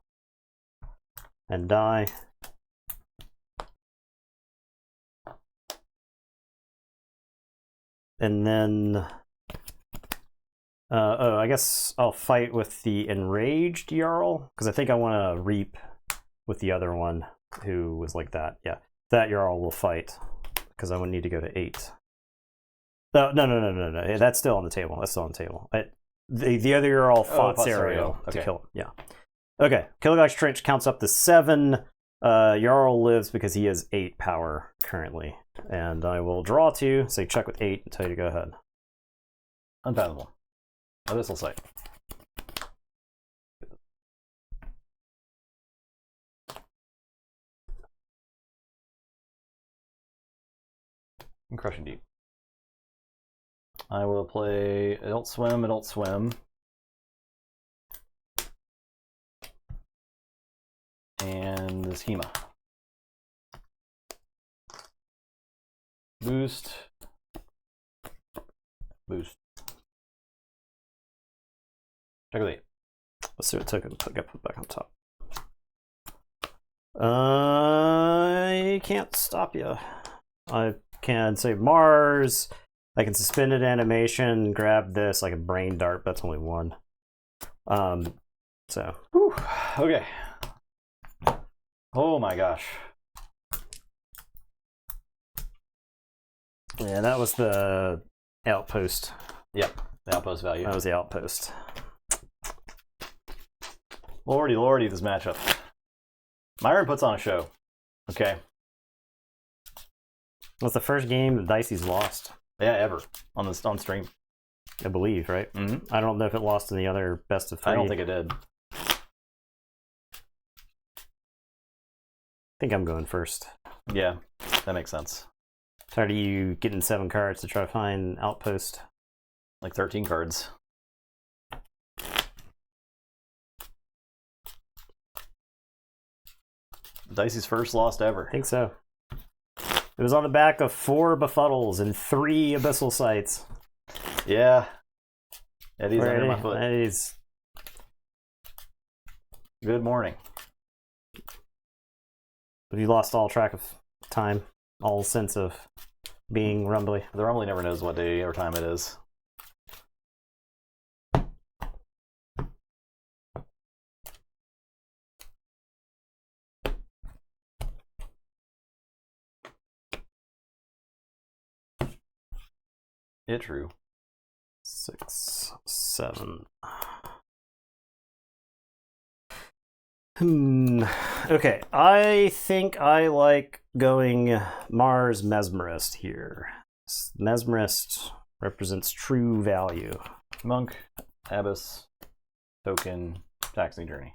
B: and die. And then, I guess I'll fight with the Enraged Jarl, because I think I want to reap with the other one who was like that. Yeah, that Jarl will fight, because I would need to go to 8. No. That's still on the table. That's still on the table. The other Jarl fought Serial to kill him. Yeah. Okay, Kilgog's Trench counts up to 7. Jarl lives because he has 8 power currently. And I will draw 2, say check with 8, and tell you to go ahead.
A: Unfathomable. Abyssal Sight. And Crushing Deep. I will play Adult Swim, Adult Swim. And the Schema. Boost. Boost. Check with 8.
B: Let's see what token get put back on top. I can't stop you. I can save Mars. I can suspend an animation, grab this, like a brain dart, but that's only 1. So.
A: Whew. Okay. Oh my gosh.
B: Yeah, that was the outpost.
A: Yep, the outpost value.
B: That was the outpost.
A: Lordy, this matchup. Myron puts on a show. Okay.
B: That's the first game that Dicey's lost.
A: Yeah, ever on stream.
B: I believe, right?
A: Mm-hmm.
B: I don't know if it lost in the other best of 3.
A: I don't think it did.
B: think I'm going first.
A: Yeah, that makes sense.
B: Tired of you getting 7 cards to try to find outpost.
A: Like 13 cards. Dicey's first lost ever.
B: I think so. It was on the back of 4 befuddles and 3 abyssal sites.
A: Yeah. Eddie's under my foot.
B: Eddie's.
A: Good morning.
B: Have you lost all track of time? All sense of being rumbly?
A: The Rumbly never knows what day or time it is. It true.
B: 6, 7. Okay, I think I like going Mars Mesmerist here. Mesmerist represents true value.
A: Monk, Abyss, Token, Taxing Journey.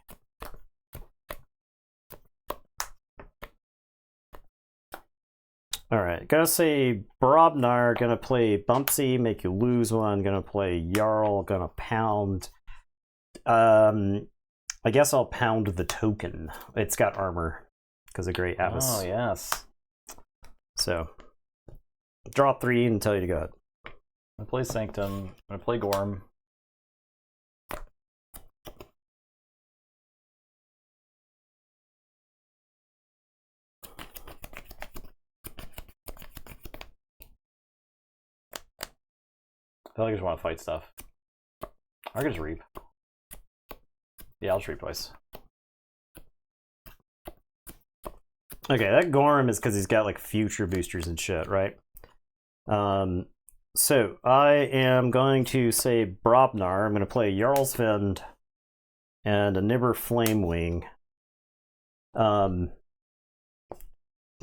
B: Alright, gotta say Brobnar, gonna play Bumpsy, make you lose one, gonna play Jarl, gonna pound. I guess I'll pound the token. It's got armor because of Great Abyss.
A: Oh, yes.
B: So, draw 3 and tell you to go ahead.
A: I'm going to play Sanctum. I'm going to play Gorm. I feel like I just want to fight stuff. I could just reap. Yeah, I'll just reap twice.
B: Okay, that Gorm is because he's got like future boosters and shit, right? So I am going to say Brobnar. I'm going to play Jarl's Vend and a Nibber Flamewing.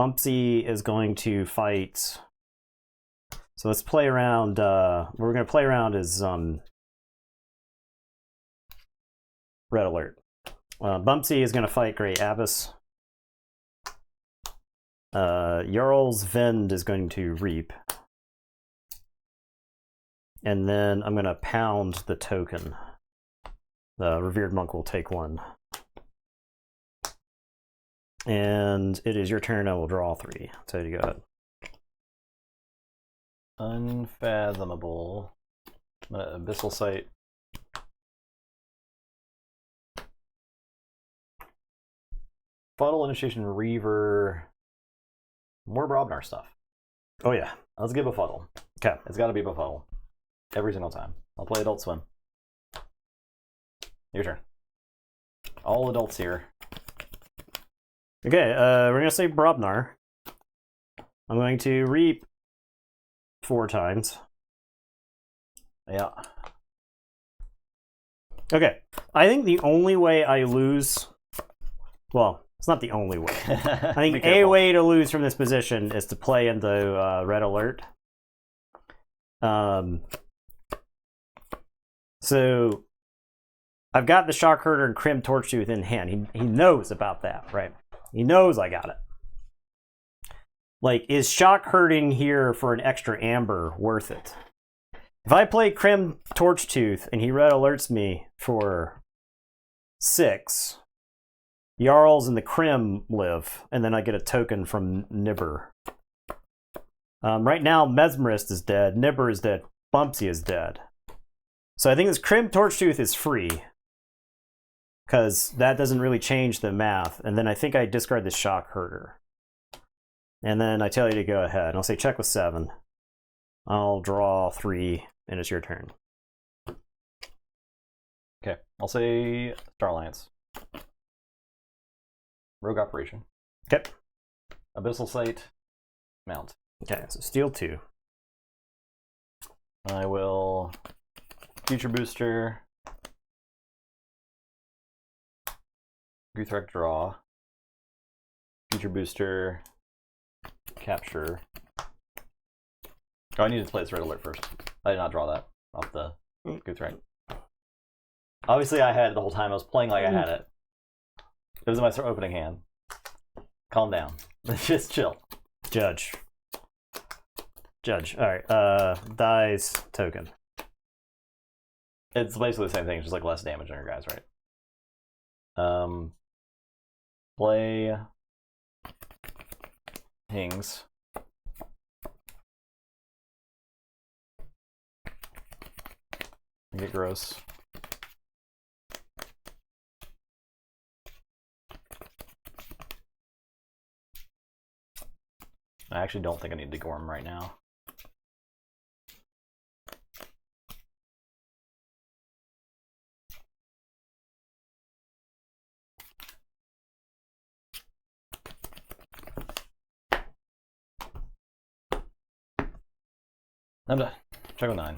B: Bumpsy is going to fight. So let's play around. What we're going to play around is Red Alert. Bumpsy is going to fight Great Abyss. Jarl's Vend is going to reap. And then I'm going to pound the token. The Revered Monk will take 1. And it is your turn. I will draw 3. I'll tell you to go ahead.
A: Unfathomable. Abyssal Sight. Funnel Initiation Reaver. More Brobnar stuff.
B: Oh, yeah.
A: Let's give Befuddle.
B: Okay.
A: It's got to be Befuddle. Every single time. I'll play Adult Swim. Your turn. All adults here.
B: Okay, we're going to say Brobnar. I'm going to reap 4 times.
A: Yeah.
B: Okay. I think the only way I lose... Well, it's not the only way. I think a way to lose from this position is to play into Red Alert. So I've got the Shock Herder and Crim Torchtooth in hand. He knows about that, right? He knows I got it. Like, is Shock Herding here for an extra amber worth it? If I play Crim Torchtooth and he Red Alerts me for 6... Jarls and the Crim live, and then I get a token from Nibber. Right now, Mesmerist is dead, Nibber is dead, Bumpsy is dead. So I think this Crim Torchtooth is free, because that doesn't really change the math. And then I think I discard the Shock Herder. And then I tell you to go ahead. I'll say check with 7. I'll draw 3, and it's your turn.
A: Okay, I'll say Star Alliance. Rogue Operation.
B: Okay.
A: Abyssal Sight. Mount.
B: Okay, so steal 2.
A: I will Future Booster. Guthrak draw. Future Booster. Capture. Oh, I need to play this Red Alert first. I did not draw that off the Guthrak. Obviously I had it the whole time. I was playing like I had it. It was in my opening hand. Calm down. Just chill.
B: Judge. Alright, dies token.
A: It's basically the same thing, it's just like less damage on your guys, right? Play Hings. Get gross. I actually don't think I need to Gorm right now. I'm done. Check with 9.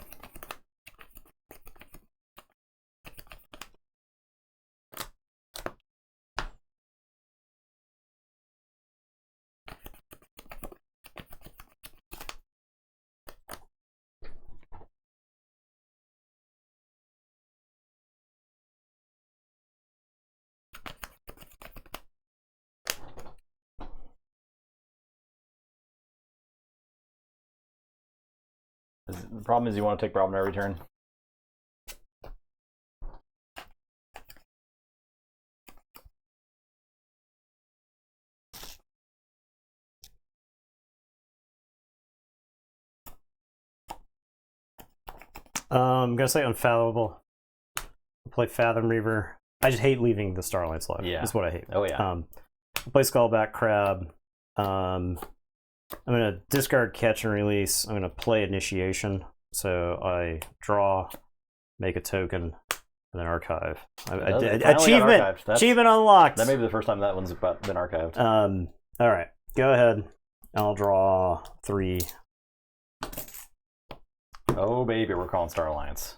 A: The problem is you want to take problem every turn.
B: I'm gonna say Unfathomable. Play Fathom Reaver. I just hate leaving the Starlights live.
A: Yeah.
B: That's what I hate.
A: Oh yeah.
B: Play Skullback Crab. I'm gonna discard Catch and Release. I'm gonna play Initiation. So I draw, make a token, and then archive. Achievement unlocked.
A: That may be the first time that one's been archived.
B: All right, go ahead. I'll draw 3.
A: Oh baby, we're calling Star Alliance.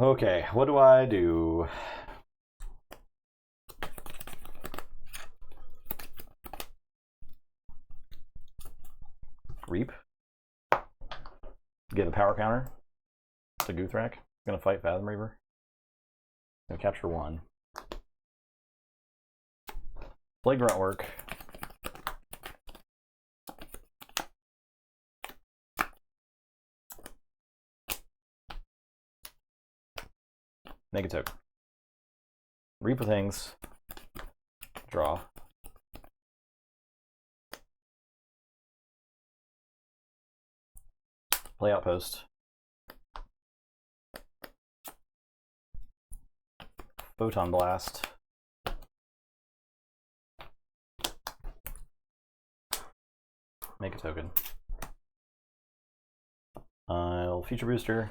A: Okay, what do I do? Reap. Get a power counter to Guthrak. Gonna fight Fathom Reaver. Gonna capture 1. Play Gruntwork. Make a token. Reap with things. Draw. Play Outpost. Photon Blast. Make a token. I'll Future Booster.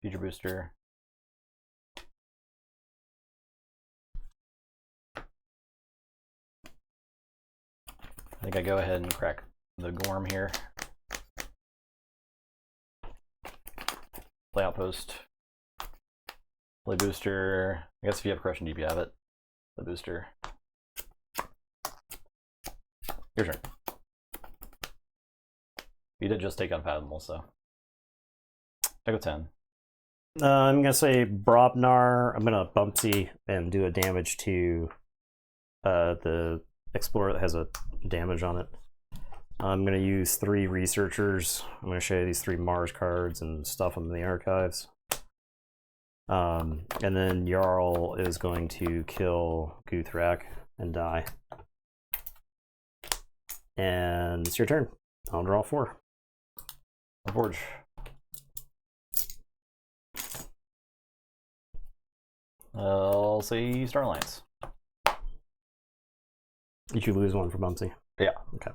A: Future Booster. I think I go ahead and crack the Gorm here. Play Outpost. Play Booster. I guess if you have Crushing Deep, you have it. The Booster. Your turn. You did just take Unfathomable, so. I go 10.
B: I'm gonna say Brobnar. I'm gonna Bumpsy and do a damage to the Explorer that has a damage on it. I'm gonna use 3 Researchers. I'm gonna show you these 3 Mars cards and stuff them in the archives. And then Jarl is going to kill Guthrak and die. And it's your turn. I'll draw 4.
A: Forge. I'll say Star Alliance.
B: Did you lose 1 for Bumpsy?
A: Yeah.
B: Okay.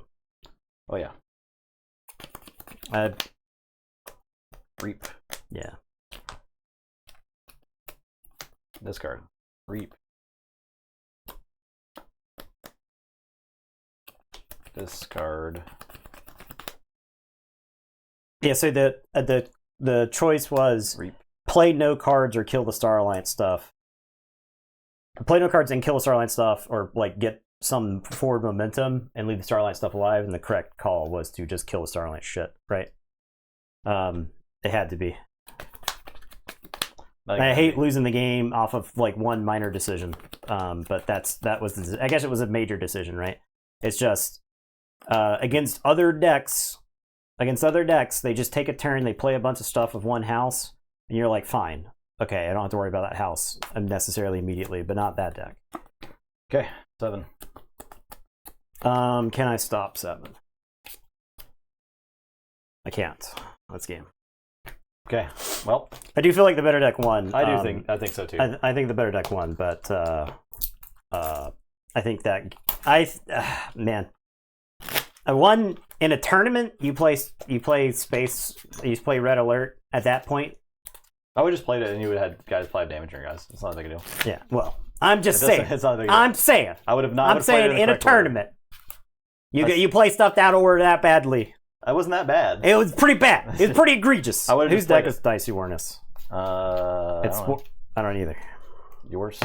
A: Oh yeah. Reap.
B: Yeah.
A: Discard. Reap. Discard.
B: Yeah. So the choice was
A: Reap.
B: Play no cards or kill the Star Alliance stuff. Play no cards and kill the Star Alliance stuff, or like get some forward momentum and leave the Star Alliance stuff alive. And the correct call was to just kill the Star Alliance shit, right? It had to be. I hate losing the game off of like one minor decision. But that was I guess it was a major decision, right? It's just against other decks, they just take a turn, they play a bunch of stuff with one house, and you're like, fine, okay, I don't have to worry about that house necessarily immediately, but not that deck.
A: Okay, 7.
B: Can I stop 7? I can't. That's game.
A: Okay, well,
B: I do feel like the better deck won.
A: I think so too.
B: I think the better deck won, but I think that man, I won in a tournament. You play space. You play red alert at that point.
A: I would just played it, and you would have had guys 5 damage on your guys. It's not a big deal.
B: Yeah. Well, I'm just saying.
A: It's not a big deal.
B: I'm saying.
A: I would have not.
B: I'm saying in a tournament, you play stuff that order that badly.
A: It wasn't that bad.
B: It was pretty bad. It was pretty egregious.
A: Whose
B: deck is Dicey Awareness?
A: I
B: don't either.
A: Yours.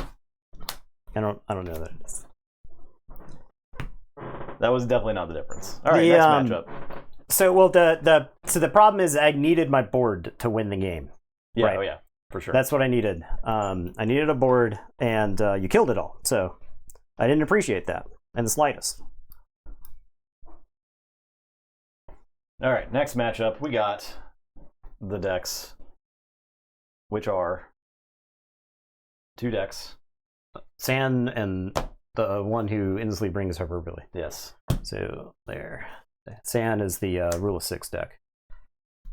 B: I don't know that it is.
A: That was definitely not the difference. All right, next matchup.
B: So the problem is I needed my board to win the game.
A: Yeah,
B: right?
A: Oh yeah, for sure.
B: That's what I needed. I needed a board, and you killed it all. So I didn't appreciate that in the slightest.
A: All right, next matchup, we got the decks, which are 2 decks.
B: San and the one who endlessly brings hyperbole.
A: Yes.
B: So there. San is the rule of 6 deck.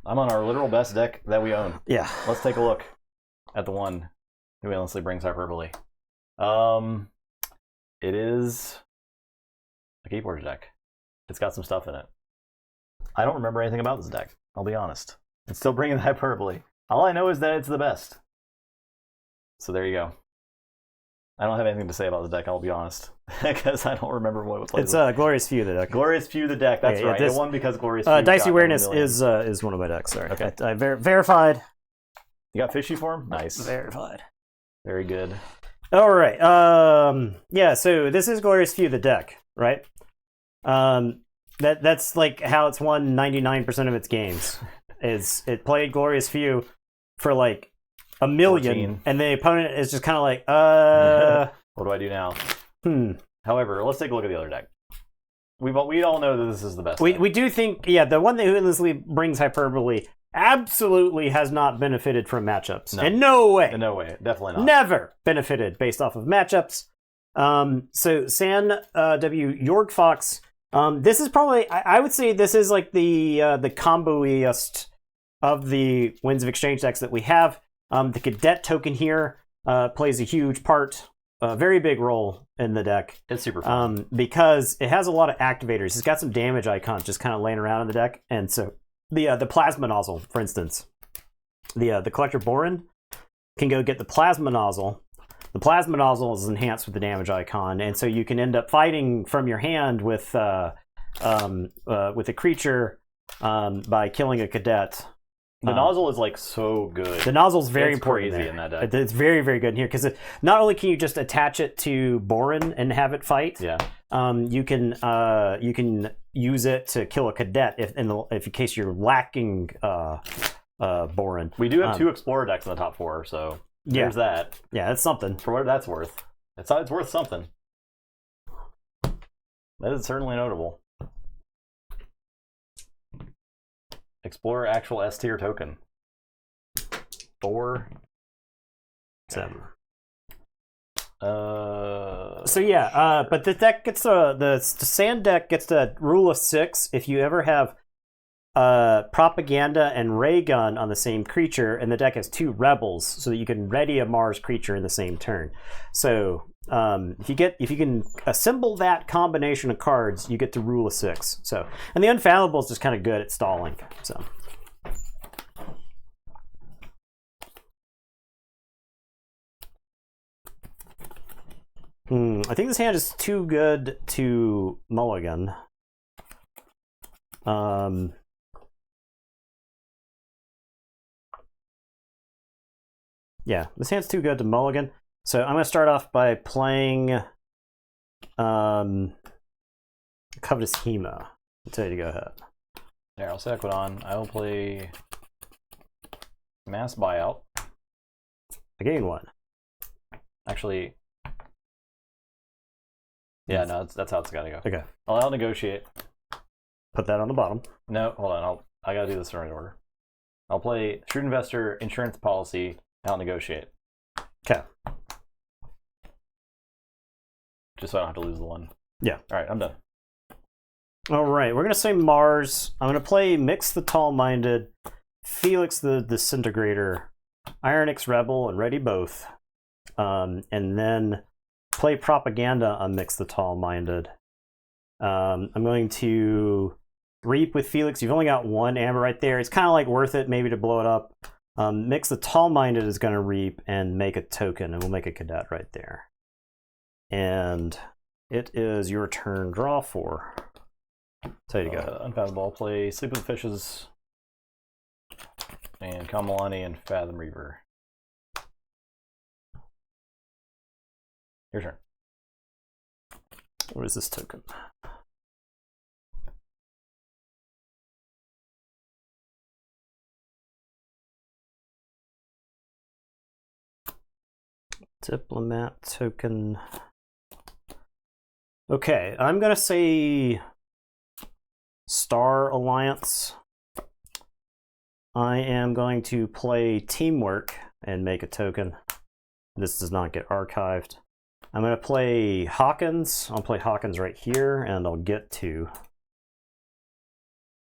A: I'm on our literal best deck that we own.
B: Yeah.
A: Let's take a look at the one who endlessly brings hyperbole. It is a Keyforge deck. It's got some stuff in it. I don't remember anything about this deck, I'll be honest. It's still bringing the hyperbole. All I know is that it's the best. So there you go. I don't have anything to say about this deck, I'll be honest. Because I don't remember what it plays.
B: It's Glorious Few, the deck.
A: Glorious Few, the deck, that's right. It won because Glorious Few.
B: Dicey Awareness is one of my decks, sorry.
A: Okay.
B: I verified.
A: You got fishy form? Nice.
B: Verified.
A: Very good.
B: All right. Yeah, so this is Glorious Few, the deck, right? That's like how it's won 99% of its games. Is it played Glorious Few for like a million,
A: 14.
B: and the opponent is just kind of like,
A: What do I do now?
B: Hmm.
A: However, let's take a look at the other deck. We all know that this is the best.
B: We do think, yeah, the one that endlessly brings hyperbole absolutely has not benefited from matchups.
A: No.
B: In no way.
A: In no way. Definitely not.
B: Never benefited based off of matchups. So San W York Fox. This is probably, I would say this is like the comboiest of the Winds of Exchange decks that we have. The Cadet token here plays a huge part, a very big role in the deck.
A: It's super fun.
B: Because it has a lot of activators. It's got some damage icons just kind of laying around in the deck. And so the Plasma Nozzle, for instance, the Collector Borin can go get the Plasma Nozzle. The Plasma Nozzle is enhanced with the damage icon, and so you can end up fighting from your hand with a creature by killing a cadet.
A: The nozzle is like so good.
B: The nozzle is very
A: it's
B: important
A: crazy
B: there.
A: in that deck.
B: It's very, very good in here because not only can you just attach it to Borin and have it fight,
A: yeah,
B: you can use it to kill a cadet if in case you're lacking Borin.
A: We do have 2 Explorer decks in the top 4, so there's that.
B: Yeah, that's something.
A: For what that's worth. It's worth something. That is certainly notable. Explorer actual S tier token. 4.
B: 7.
A: So
B: yeah, but the deck gets the Sand deck gets the rule of 6 if you ever have Propaganda and Ray Gun on the same creature, and the deck has 2 rebels, so that you can ready a Mars creature in the same turn. So if you can assemble that combination of cards, you get the rule of 6. So, and the Unfathomable is just kind of good at stalling. So. I think this hand is too good to mulligan. Yeah, this hand's too good to mulligan. So I'm going to start off by playing Covetous Hema. I'll tell you to go ahead.
A: There, I'll set Equidon. I will play Mass buyout.
B: I gain 1.
A: Actually, yeah, no, that's how it's got to go.
B: Okay.
A: I'll negotiate.
B: Put that on the bottom.
A: No, hold on. I gotta do this in the right order. I'll play Shrewd Investor, Insurance Policy. I'll negotiate.
B: Okay.
A: Just so I don't have to lose the 1.
B: Yeah.
A: All right, I'm done.
B: All right, we're gonna say Mars. I'm gonna play Mix the Tall-Minded, Felix the Disintegrator, Ironix Rebel, and Ready Both. And then play Propaganda on Mix the Tall-Minded. I'm going to Reap with Felix. You've only got 1 amber right there. It's kind of like worth it maybe to blow it up. Mix the Tall-Minded is going to Reap and make a token, and we'll make a cadet right there. And it is your turn. Draw 4. So you go.
A: Unfathomable. I'll play Sleep with Fishes and Kamalani and Fathom Reaver. Your turn.
B: What is this token? Diplomat token. Okay, I'm gonna say Star Alliance. I am going to play Teamwork and make a token. This does not get archived. I'm going to play Hawkins. I'll play Hawkins right here, and I'll get 2.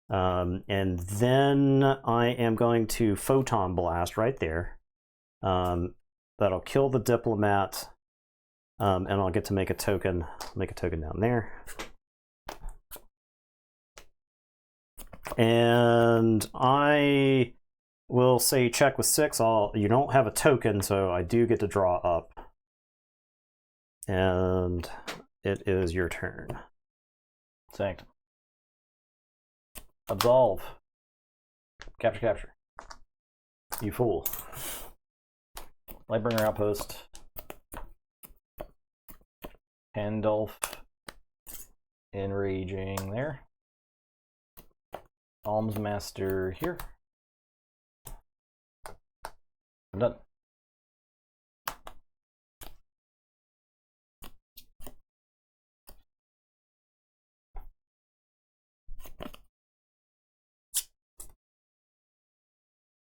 B: And then I am going to Photon Blast right there. That'll kill the Diplomat, and I'll get to make a token. Make a token down there. And I will say check with 6. You don't have a token, so I do get to draw up. And it is your turn.
A: Sanctum. Absolve. Capture. You fool. Lightbringer Outpost. Pandulf. Enraging there. Alms Master here. I'm done.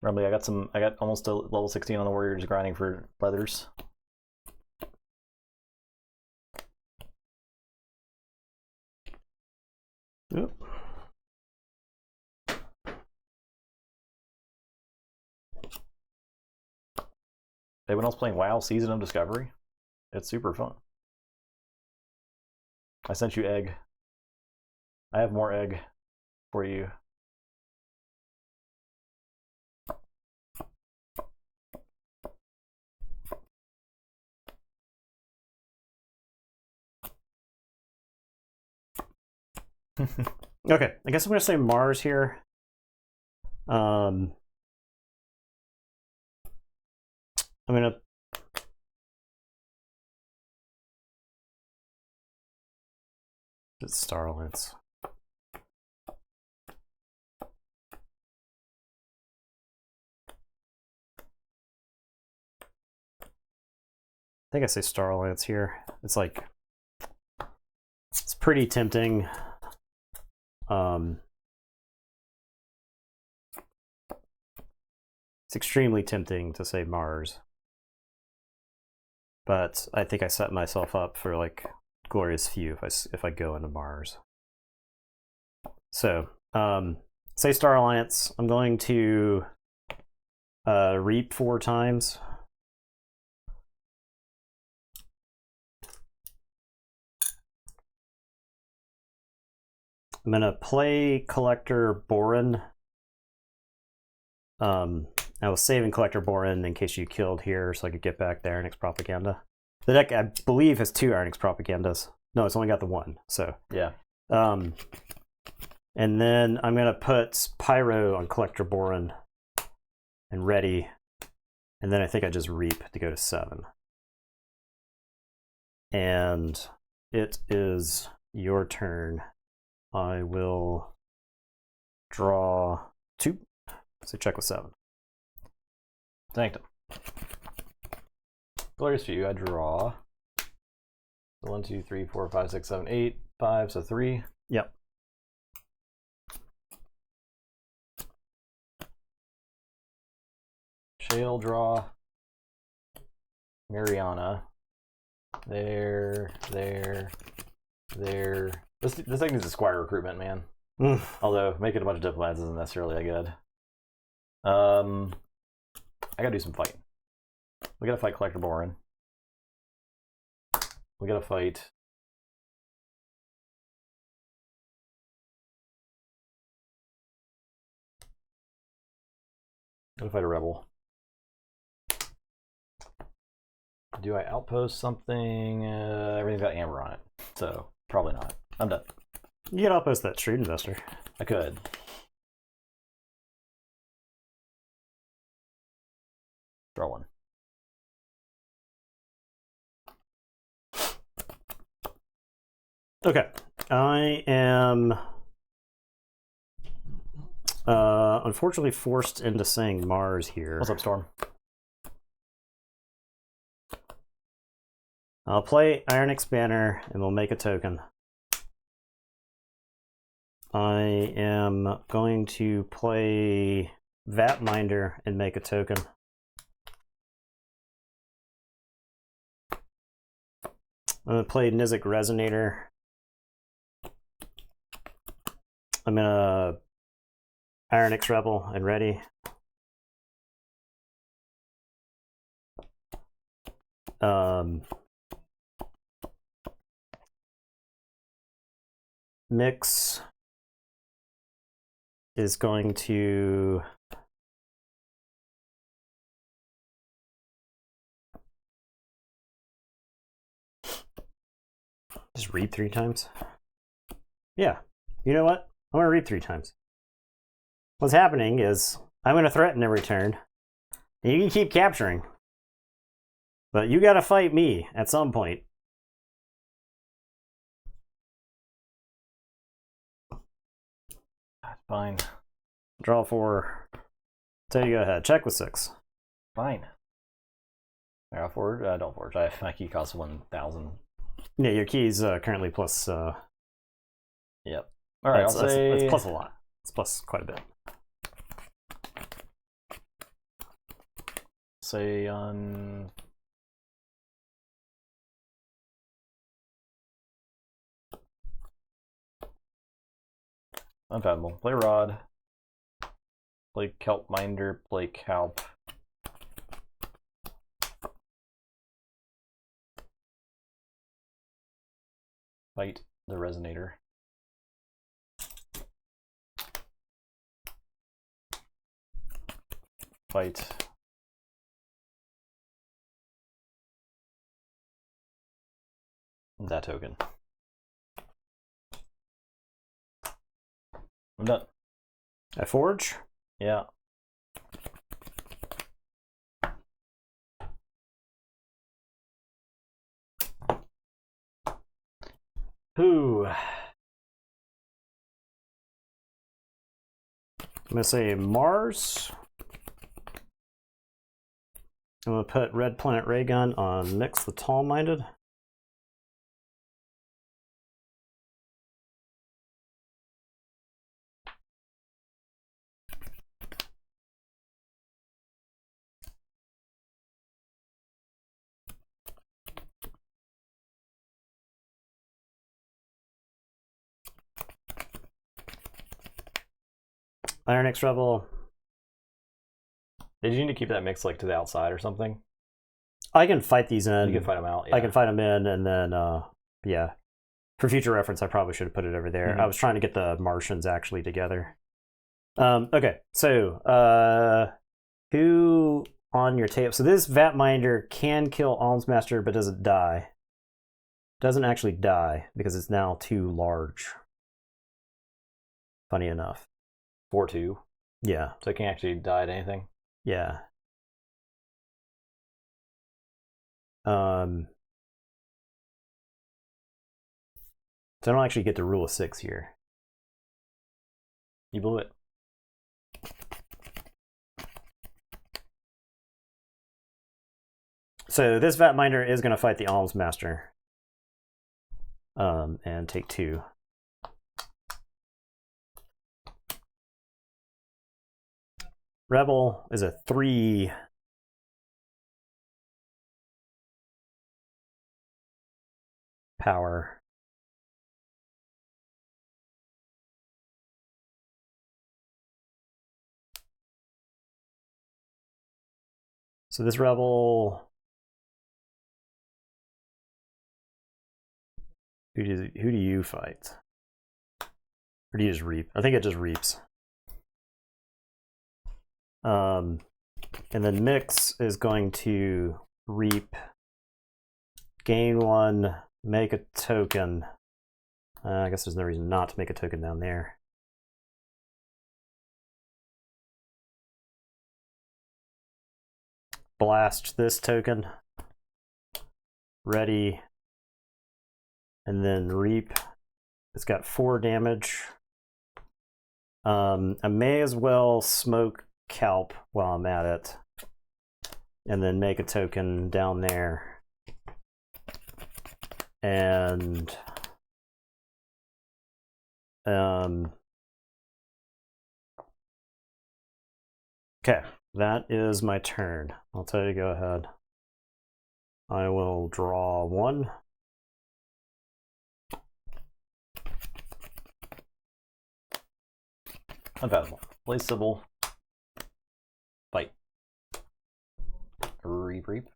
A: Probably I got almost a level 16 on the Warriors grinding for leathers.
B: Yep.
A: Anyone else playing WoW Season of Discovery? It's super fun. I sent you egg. I have more egg for you.
B: Okay, I guess I'm going to say Mars here. I'm going to Starlands. I think I say Starlands here. It's like, it's pretty tempting. It's extremely tempting to say Mars, but I think I set myself up for like glorious few if I go into Mars. So say Star Alliance. I'm going to Reap 4 times. I'm gonna play Collector Borin. I was saving Collector Borin in case you killed here, so I could get back the Ironix Propaganda. The deck, I believe, has 2 Ironix Propagandas. No, it's only got the 1. So
A: yeah.
B: And then I'm gonna put Pyro on Collector Borin and Ready, and then I think I just Reap to go to 7. And it is your turn. I will draw 2. So check with 7.
A: Sanctum. Glorious View, I draw. So 1, 2, 3, 4, 5, 6, 7, 8, 5, so 3.
B: Yep.
A: Shale draw. Mariana. There. This thing needs a squire recruitment, man. Although making a bunch of diplomats isn't necessarily that good. I gotta do some fighting. We gotta fight Collector Borin. We gotta fight. Gotta fight a rebel. Do I outpost something? Everything's got amber on it, so probably not. I'm done.
B: You can outpost that shrewd investor.
A: I could. Draw one.
B: Okay. I am unfortunately forced into saying Mars here.
A: What's up, Storm?
B: I'll play Iron Expander and we'll make a token. I am going to play Vatminder and make a token. I'm going to play Nizic Resonator. I'm going to Iron X Rebel and ready. Mix is going to just read 3 times. Yeah, you know what? I'm going to read 3 times. What's happening is I'm going to threaten every turn, and you can keep capturing, but you got to fight me at some point.
A: Fine.
B: Draw 4. So you go ahead. Check with 6.
A: Fine. I forward. Don't forge. My key costs 1,000.
B: Yeah, your key's currently plus.
A: Yep. All right.
B: It's plus a lot. It's plus quite a bit.
A: Say on. Unfathomable. Play Rod. Play Kelp Minder. Play Calp. Fight the Resonator. Fight. That token. I'm done.
B: I forge?
A: Yeah. Who?
B: I'm going to say Mars. I'm going to put Red Planet Ray Gun on Mix the Tall Minded. Iron X Rebel.
A: Did you need to keep that mix like to the outside or something?
B: I can fight these in.
A: You can fight them out. Yeah.
B: I can fight them in, and then yeah. For future reference, I probably should have put it over there. I was trying to get the Martians actually together. Okay, so who on your table? So this Vatminder can kill Almsmaster, but doesn't die. Doesn't actually die because it's now too large. Funny enough.
A: 4/2.
B: Yeah.
A: So it can't actually die to anything.
B: Yeah. So I don't actually get the rule of 6 here.
A: You blew it.
B: So this Vat Minder is going to fight the Alms Master. And take 2. Rebel is a 3. Power. So this Rebel... Who do you fight? Or do you just reap? I think it just reaps. And then Mix is going to reap, gain 1, make a token. I guess there's no reason not to make a token down there. Blast this token. Ready. And then reap. It's got 4 damage. I may as well smoke Kelp while I'm at it. And then make a token down there. And okay, that is my turn. I'll tell you, go ahead. I will draw 1.
A: Unfathomable. Play Sybil. Fight. Reap.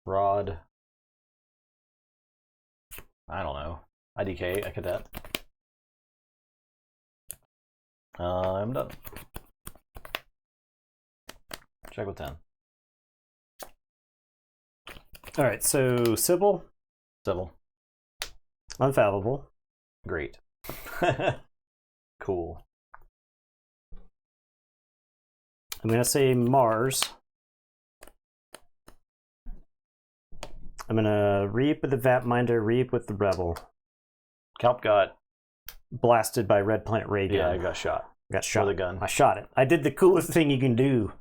A: Rod. I don't know. IDK, a cadet. I'm done. Check with 10.
B: Alright, so Sybil.
A: Sybil.
B: Unfathomable.
A: Great. Cool.
B: I'm going to say Mars. I'm going to reap with the Vat Minder, reap with the Rebel.
A: Kelp got
B: blasted by Red Plant Ray Gun.
A: Yeah, I got shot.
B: Got shot
A: with a gun.
B: I shot it. I did the coolest thing you can do.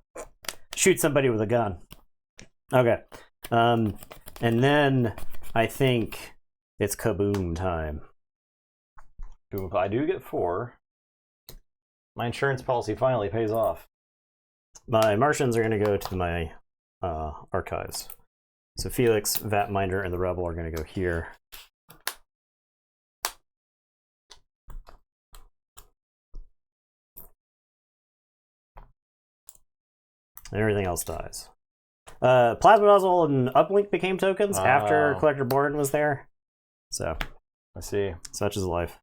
B: Shoot somebody with a gun. Okay. And then I think it's kaboom time.
A: I do get 4. My insurance policy finally pays off.
B: My Martians are going to go to my archives. So Felix, Vat Minder, and the Rebel are going to go here. And everything else dies. Plasma Nozzle and Uplink became tokens after Collector Borden was there. So,
A: I see.
B: Such is life.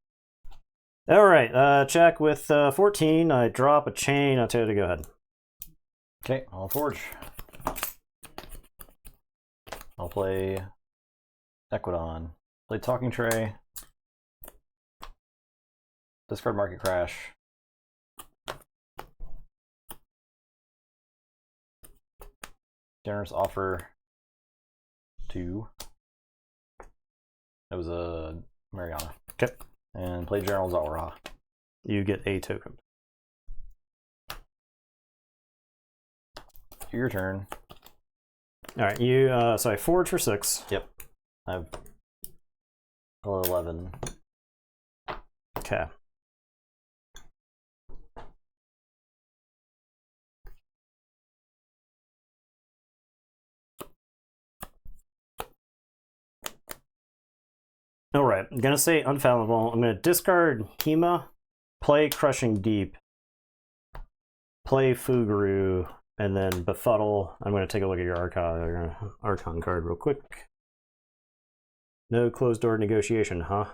B: All right, check with 14. I drop a chain. I'll tell you to go ahead.
A: Okay, I'll forge. I'll play Equidon. Play Talking Tray. Discard Market Crash. Generous Offer 2. That was a Mariana.
B: Okay.
A: And play General Zawara.
B: You get a token.
A: Your turn.
B: All right, you. So I forge for 6.
A: Yep. I have 11.
B: Okay. All right, I'm gonna say Unfathomable. I'm gonna discard Hema, play Crushing Deep, play Fuguru, and then Befuddle. I'm gonna take a look at your Archon card real quick. No closed door negotiation, huh?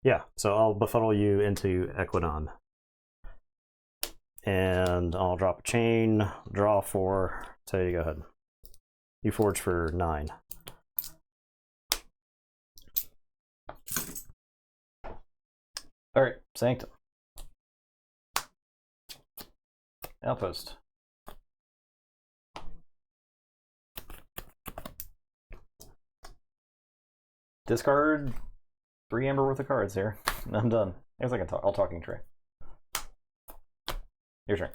B: Yeah, so I'll Befuddle you into Equidon. And I'll drop a chain, draw 4. So you go ahead. You forge for 9.
A: All right, Sanctum. Outpost. Discard 3 amber worth of cards here. I'm done. I guess I can talk. I'll Talking Tray. Your turn.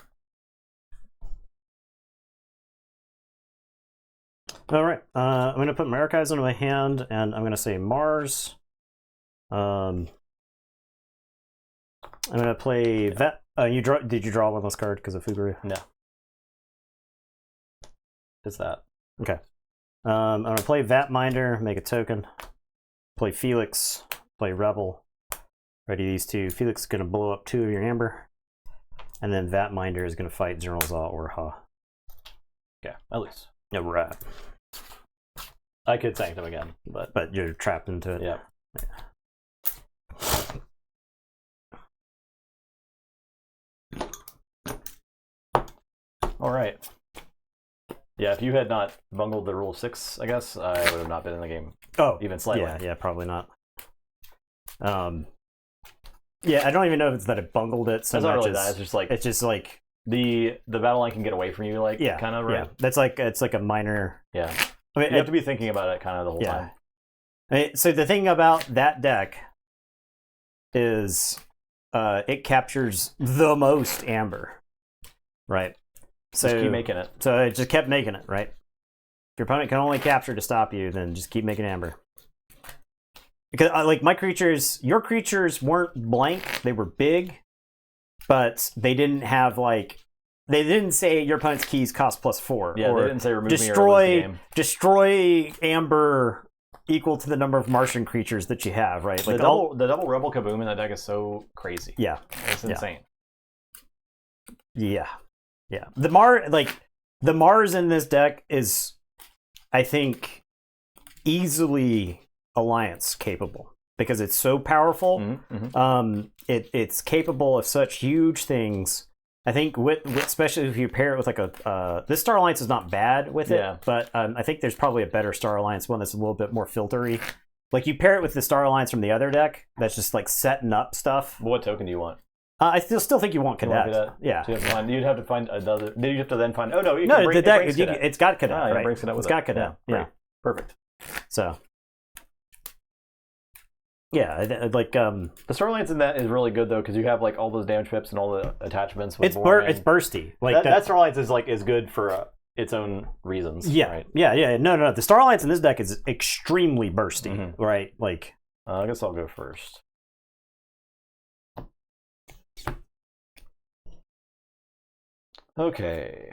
B: All right. I'm going to put my archives into my hand, and I'm going to say Mars. I'm going to play Vet. Did you draw one less card because of Fuguru?
A: No. Just that.
B: Okay. I'm going to play Vatminder, make a token. Play Felix, play Rebel. Ready these two. Felix is going to blow up 2 of your Amber. And then Vatminder is going to fight General Zaw or Ha.
A: Okay, at least.
B: Yeah, right.
A: I could Sanctum again, but
B: you're trapped into it.
A: Yeah. All right. Yeah, if you had not bungled the rule 6, I guess I would have not been in the game.
B: Oh,
A: even slightly.
B: Yeah, probably not. Yeah, I don't even know if it's that it bungled it so
A: it's
B: much.
A: Not really that. It's just like
B: the
A: battle line can get away from you, like kind of right.
B: Yeah, that's like it's like a minor.
A: Yeah,
B: I mean,
A: you have to be thinking about it kind of the whole time.
B: I mean, so the thing about that deck is it captures the most Amber, right? So
A: just keep making it.
B: So it just kept making it, right? If your opponent can only capture to stop you, then just keep making Amber. Because like your creatures weren't blank; they were big, but they didn't have like they didn't say your opponent's keys cost +4.
A: Yeah,
B: or
A: they didn't say remove me or lose the game.
B: Destroy Amber equal to the number of Martian creatures that you have, right? Like
A: the double Rebel Kaboom in that deck is so crazy.
B: Yeah,
A: it's insane.
B: Yeah. The Mars in this deck is, I think, easily Alliance capable because it's so powerful.
A: Mm-hmm.
B: It's capable of such huge things. I think with especially if you pair it with like this Star Alliance is not bad with it, but I think there's probably a better Star Alliance one that's a little bit more filtery. Like you pair it with the Star Alliance from the other deck that's just like setting up stuff.
A: What token do you want?
B: I still think you want Cadet. Yeah.
A: So you'd have to find another. Then you have to then find. Oh no!
B: The deck it's got Cadet.
A: Ah,
B: right?
A: It brings Cadet with
B: it's got Cadet. Yeah.
A: Perfect.
B: So. Yeah, like
A: the Star Alliance in that is really good though because you have like all those damage pips and all the attachments. With
B: it's bursty. Like
A: that Star Alliance is good for its own reasons.
B: Yeah,
A: right?
B: Yeah. No. The Star Alliance in this deck is extremely bursty, right? Like
A: I guess I'll go first. Okay.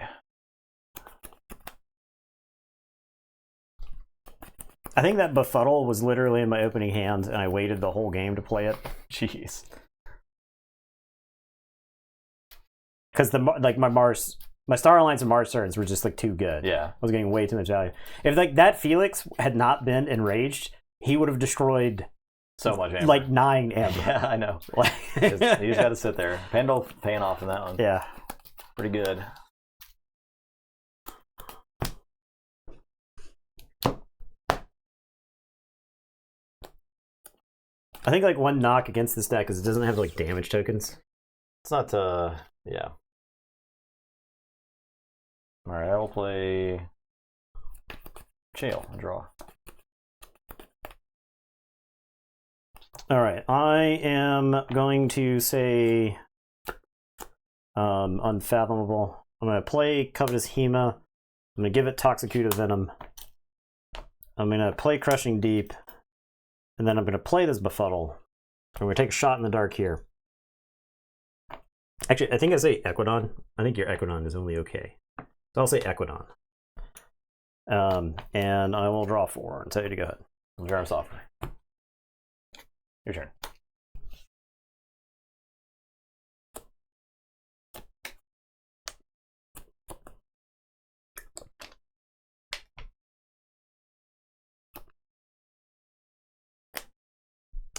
B: I think that Befuddle was literally in my opening hand, and I waited the whole game to play it.
A: Jeez.
B: Because my Star Alliance and Mars turns were just like too good.
A: Yeah.
B: I was getting way too much value. If like that Felix had not been enraged, he would have destroyed
A: so much Amber.
B: Like 9 Amber.
A: Yeah, I know. You just got to sit there. Pandolf paying off in that one.
B: Yeah.
A: Pretty good.
B: I think like one knock against this deck is it doesn't have like damage tokens.
A: It's not yeah. Alright, I will play Chael and draw.
B: Alright, I am going to say Unfathomable. I'm gonna play Covetous Hema. I'm gonna give it Toxicuta Venom. I'm gonna play Crushing Deep. And then I'm going to play this Befuddle. I'm going to take a shot in the dark here. Actually, I think I say Equidon. I think your Equidon is only okay. So I'll say Equidon. And I will draw 4 and tell you to go ahead.
A: I'll draw Softer. Your turn.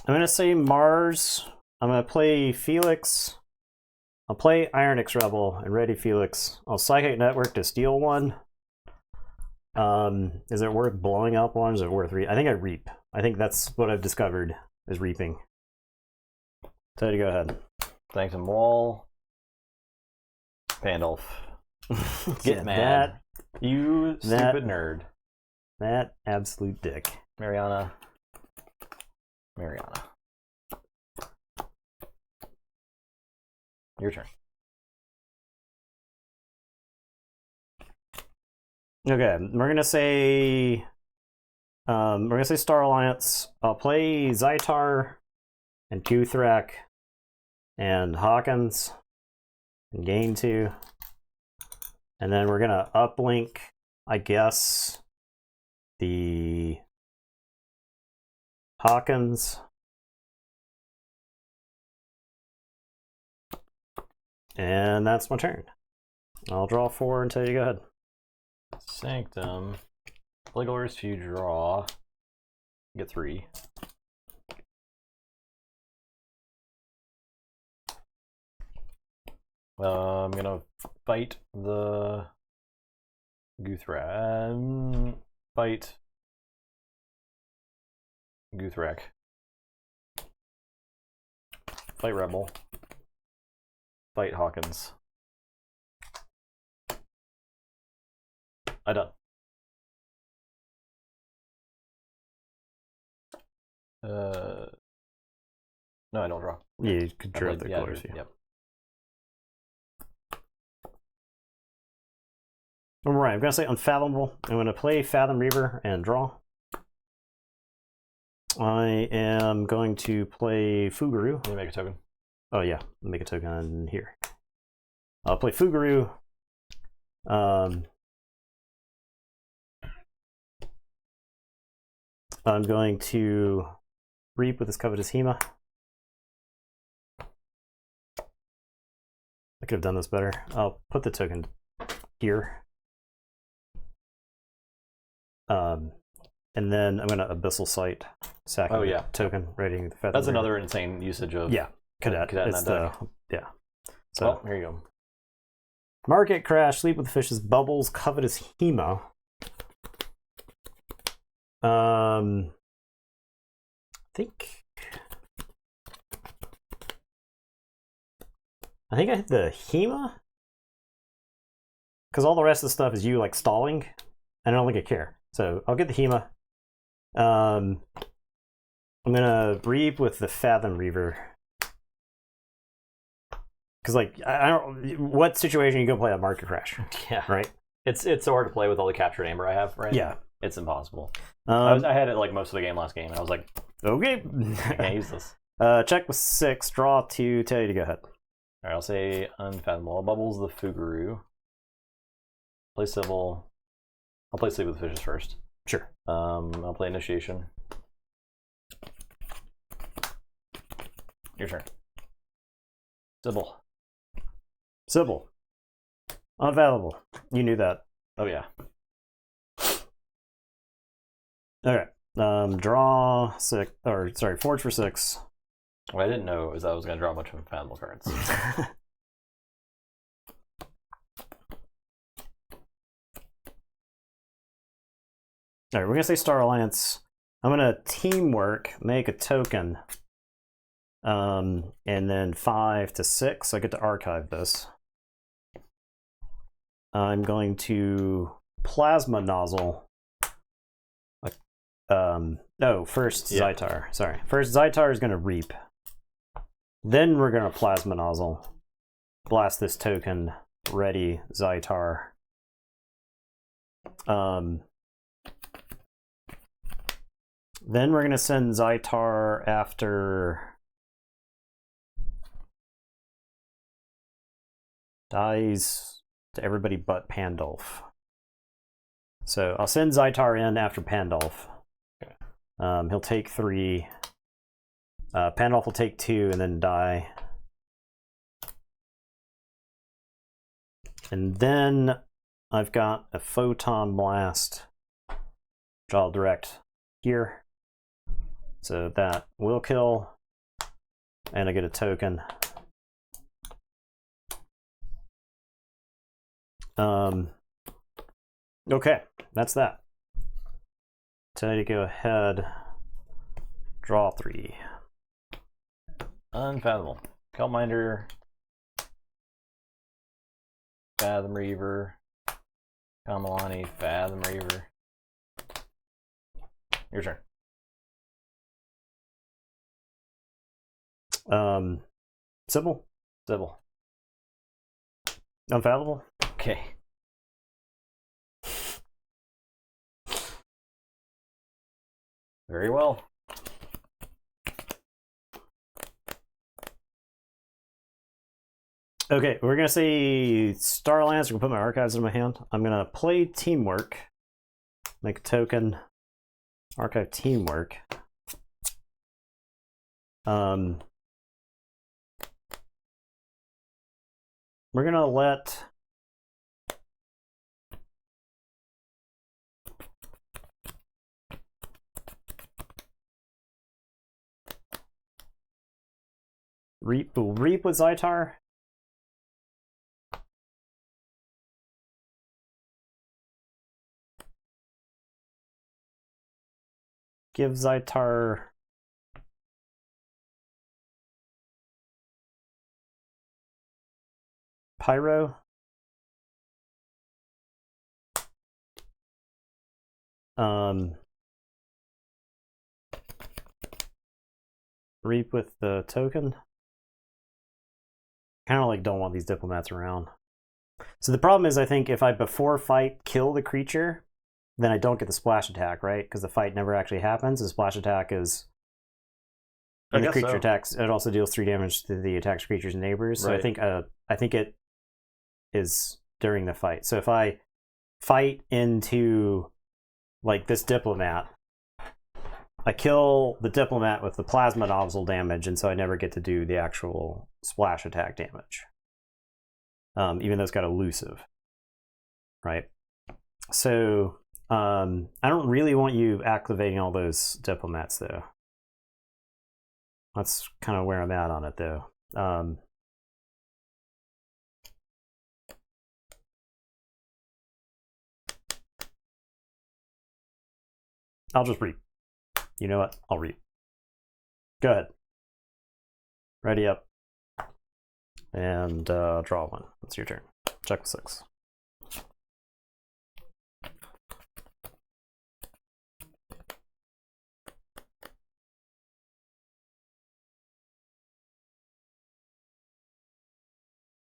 B: I'm going to say Mars. I'm going to play Felix. I'll play Ironix Rebel and ready Felix. I'll Psychic Network to steal 1. Is it worth blowing up 1? Is it worth I think I reap. I think that's what I've discovered is reaping. So to go ahead.
A: Thanks and wall. Pandolf. Get mad. You stupid nerd.
B: That absolute dick.
A: Mariana. Your turn.
B: Okay, we're gonna say Star Alliance. I'll play Zytar and Guthrak and Hawkins and gain 2. And then we're gonna uplink, I guess, the Hawkins. And that's my turn. I'll draw 4 until you go ahead.
A: Sanctum. Play colors to draw. Get 3. I'm gonna fight the Guthrak. Fight Guthrak. Fight Rebel. Fight Hawkins. I done. No, I don't draw.
B: Yeah, you could draw the colors. Yeah.
A: Yep.
B: All right, I'm gonna say Unfathomable. I'm gonna play Fathom Reaver and draw. I am going to play Fuguru.
A: Let me make a token.
B: Oh yeah, make a token here. I'll play Fuguru. I'm going to Reap with this Covetous Hema. I could have done this better. I'll put the token here. And then I'm going to Abyssal Sight, sacking token, rating the feather.
A: That's another insane usage of
B: Cadet.
A: Cadet in that
B: deck. So
A: well, here you go.
B: Market Crash, Sleep with the Fishes, Bubbles, Covetous Hema. I think I hit the Hema because all the rest of the stuff is you like stalling, and I don't think I care. So I'll get the Hema. I'm gonna Reap with the Fathom Reaver because like I don't. What situation you gonna play a Market Crash?
A: Yeah,
B: right.
A: It's so hard to play with all the captured amber I have. Right.
B: Yeah,
A: it's impossible. I had it like most of the game last game, and I was like,
B: okay,
A: I can't use this.
B: Check with 6, draw 2, tell you to go ahead.
A: All right, I'll say Unfathomable. Bubbles the Fuguru. Play Civil. I'll play Sleep with the Fishes first.
B: Sure.
A: I'll play Initiation. Your turn. Sybil.
B: Sybil. Unavailable. You knew that.
A: Oh yeah.
B: Okay. Draw 6, or sorry, Forge for 6.
A: What I didn't know is I was going to draw a bunch of Unfathomable cards.
B: All right, we're gonna say Star Alliance. I'm gonna teamwork, make a token, and then 5 to 6. I get to archive this. I'm going to Plasma Nozzle. First Zytar. Sorry, first Zytar is gonna Reap. Then we're gonna Plasma Nozzle. Blast this token. Ready Zytar. Then we're going to send Zytar after dies to everybody but Pandulf. So I'll send Zytar in after Pandulf.
A: Okay.
B: He'll take 3. Pandulf will take 2 and then die. And then I've got a Photon Blast, which I'll direct here. So that will kill, and I get a token. Okay, that's that. So I need to go ahead, draw 3.
A: Unfathomable. Calminder. Fathom Reaver. Kamalani. Fathom Reaver. Your turn.
B: Sybil.
A: Sybil.
B: Unfathomable.
A: Okay. Very well.
B: Okay, we're gonna say Starlands. We're gonna put my archives in my hand. I'm gonna play Teamwork. Make a token. Archive Teamwork. We're gonna let Reap with Zytar. Give Zytar Pyro. Reap with the token. Kind of like don't want these diplomats around. So the problem is, I think if I before fight kill the creature, then I don't get the splash attack, right? Because the fight never actually happens. The splash attack is when the creature attacks. It also deals 3 damage to the attacked creature's neighbors. So
A: Right.
B: I think it is during the fight. So if I fight into like this diplomat, I kill the diplomat with the plasma nozzle damage, and so I never get to do the actual splash attack damage. Even though it's got elusive, right? So I don't really want you activating all those diplomats, though. That's kind of where I'm at on it, though. I'll just reap. You know what? I'll reap. Go ahead. Ready up. And draw 1. It's your turn. Check with 6.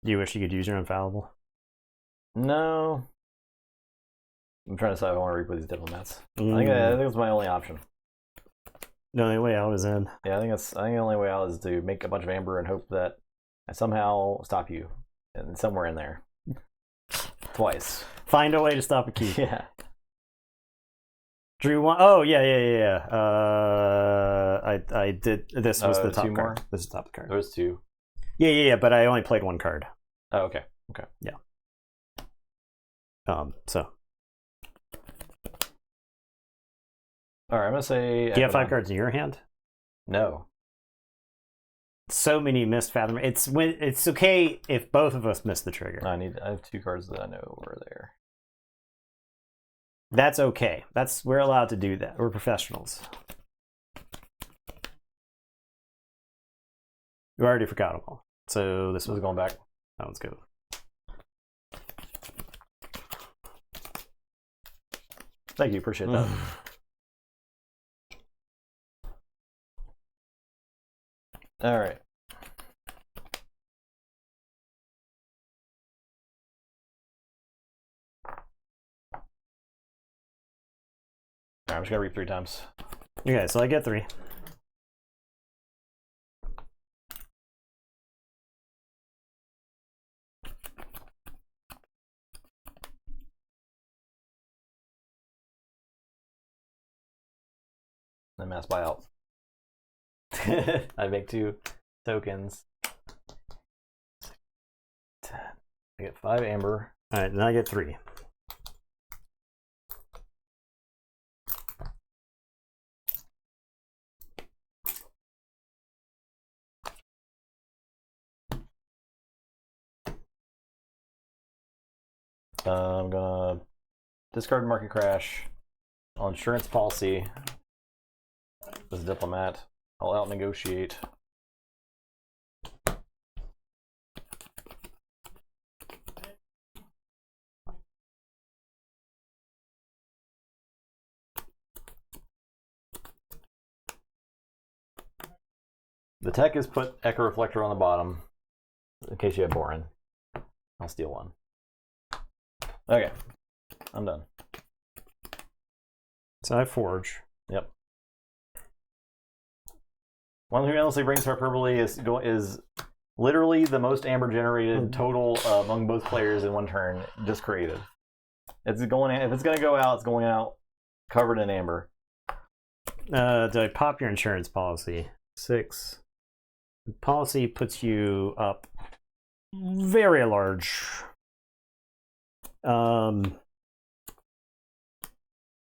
B: Do you wish you could use your infallible?
A: No. I'm trying to decide if I want to reap with these diplomats. I think it's my only option.
B: The only way out is in.
A: Yeah, I think the only way out is to make a bunch of amber and hope that I somehow stop you, and somewhere in there, twice.
B: Find a way to stop a key.
A: Yeah.
B: Drew 1. Oh yeah. I did. This was the top
A: 2
B: card.
A: more?
B: This is the top card.
A: There's 2.
B: Yeah. But I only played 1 card.
A: Oh, okay.
B: Yeah. So.
A: All right, I'm gonna say.
B: Do you have 5 cards in your hand?
A: No.
B: So many missed fathom. It's okay if both of us miss the trigger.
A: I have 2 cards that I know are there.
B: That's okay. We're allowed to do that. We're professionals. You already forgot them all. So this
A: one's going back.
B: That one's good.
A: Thank you. Appreciate that. All right. I'm just gonna reap 3 times.
B: Okay, so I get 3.
A: Then mass buyout. I make 2 tokens. 10. I get 5 amber.
B: All right, then I get 3.
A: I'm gonna discard market crash on insurance policy. As a diplomat, I'll out negotiate. The tech is put Echo Reflector on the bottom in case you have Borin. I'll steal 1. Okay, I'm done.
B: So I forge.
A: Yep. One who endlessly brings hyperbole is literally the most amber generated total among both players in one turn, just created. It's going if it's gonna go out, it's going out covered in amber.
B: Do I pop your insurance policy? 6. The policy puts you up very large.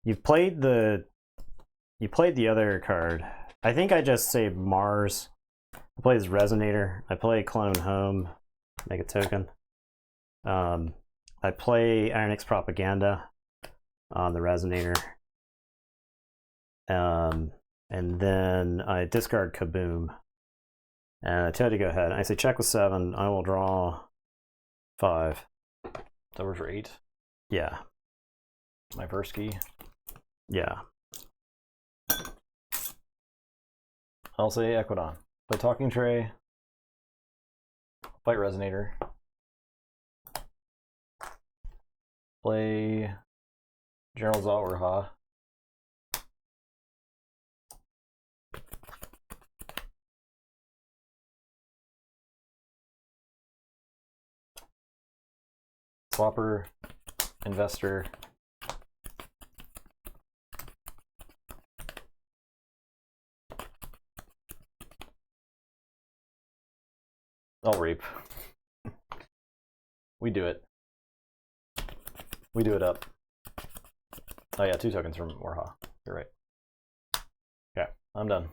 B: You played the other card. I think I just saved Mars. I play this Resonator. I play Clone Home, make a token. I play Ironix Propaganda on the Resonator. And then I discard Kaboom. And I tell you to go ahead. I say check with 7. I will draw 5.
A: So for 8.
B: Yeah.
A: My first key.
B: Yeah.
A: I'll say Equidon. Play Talking Tray. Fight Resonator. Play General Zawarha. Swapper, Investor. I'll rape. We do it. We do it up. Oh yeah, 2 tokens from Warha. You're right. Okay, I'm done.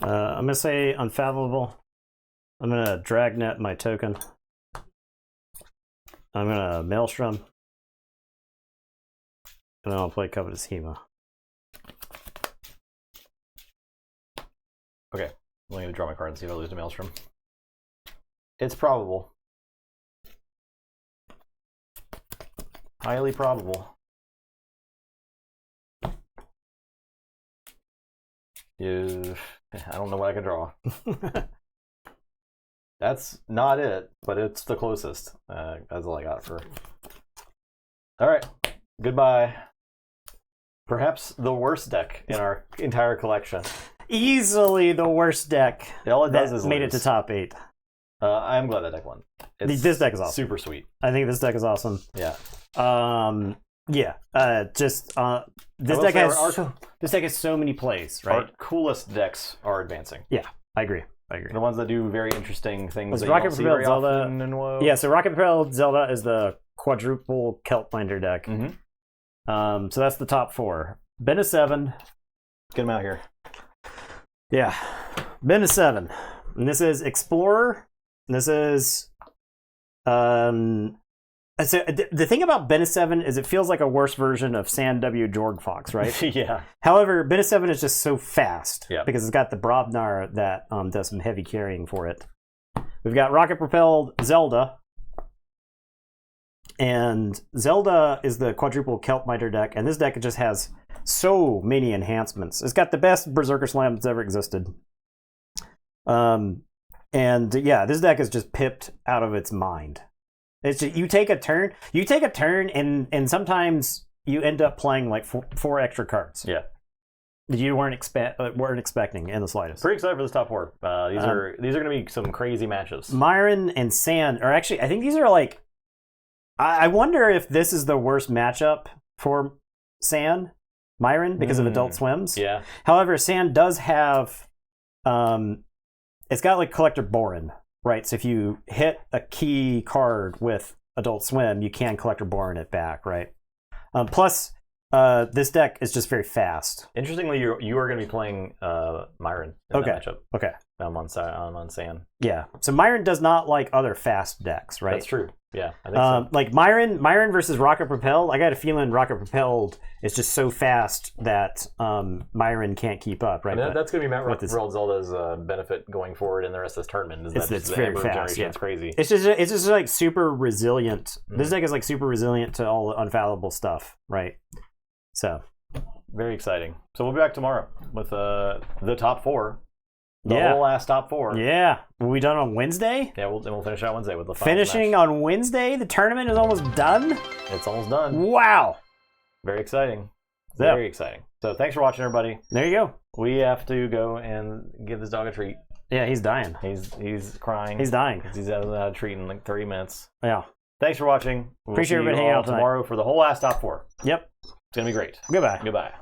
B: I'm going to say Unfathomable. I'm going to Dragnet my token. I'm going to Maelstrom. And then I'll play Covetous Hema.
A: Okay, I'm going to draw my card and see if I lose to Maelstrom. It's probable. Highly probable. I don't know what I can draw. That's not it, but it's the closest. That's all I got for. All right, goodbye. Perhaps the worst deck in our entire collection.
B: Easily the worst deck.
A: All it does is
B: made
A: lose.
B: it to top 8.
A: I'm glad that deck won.
B: This deck is awesome.
A: Super sweet.
B: I think this deck is awesome.
A: Yeah.
B: Yeah. This deck has so many plays, right?
A: Our coolest decks are advancing.
B: Yeah, I agree.
A: The ones that do very interesting things. That
B: Rocket
A: you don't see very
B: Propelled Zelda
A: often in WoE.
B: Yeah, so Rocket Propelled Zelda is the quadruple Keltbinder deck.
A: Mm-hmm.
B: So that's the top 4. Ben is 7.
A: Get him out here.
B: Yeah, Ben is 7. And this is Explorer. And this is so the thing about Ben is 7 is it feels like a worse version of Sand W Jorg Fox, right?
A: Yeah.
B: However, Ben is 7 is just so fast
A: because
B: it's got the Brobnar that does some heavy carrying for it. We've got Rocket Propelled Zelda. And Zelda is the quadruple Keltbinder deck, and this deck just has so many enhancements. It's got the best Berserker Slam that's ever existed. And yeah, this deck is just pipped out of its mind. It's just, you take a turn, and sometimes you end up playing like 4 extra cards.
A: Yeah.
B: That you weren't expecting in the slightest.
A: Pretty excited for this top 4. These are going to be some crazy matchups.
B: Myron and Sand are actually, I think these are like, I wonder if this is the worst matchup for Sand, Myron, because of Adult Swims.
A: Yeah.
B: However, Sand does have, it's got like Collector Borin, right? So if you hit a key card with Adult Swim, you can Collector Borin it back, right? Plus, this deck is just very fast.
A: Interestingly, you are going to be playing Myron in that matchup.
B: Okay.
A: I'm on Sand.
B: Yeah. So Myron does not like other fast decks, right?
A: That's true. Yeah, I think so.
B: Like Myron versus Rocket Propelled, I got a feeling Rocket Propelled is just so fast that Myron can't keep up, right?
A: I mean, that's going to be Rocket Propelled Zelda's benefit going forward in the rest of this tournament.
B: It's very fast. Yeah.
A: It's crazy.
B: It's just like super resilient. This deck is like super resilient to all the unfallible stuff, right? So
A: very exciting. So we'll be back tomorrow with the top 4. The whole last top 4.
B: Yeah. Will we done on Wednesday?
A: Yeah, we'll finish out Wednesday with the final
B: Finishing
A: match.
B: on Wednesday? The tournament is almost done?
A: It's almost done.
B: Wow.
A: Very exciting.
B: Yeah.
A: Very exciting. So thanks for watching, everybody.
B: There you go.
A: We have to go and give this dog a treat.
B: Yeah, he's dying.
A: He's crying.
B: He's dying.
A: Because he's hasn't had a treat in like 30 minutes.
B: Yeah.
A: Thanks for watching. We'll
B: Appreciate
A: see you
B: everybody hanging
A: all
B: out tonight.
A: tomorrow for the whole last top 4.
B: Yep.
A: It's going to be great.
B: Goodbye.
A: Goodbye.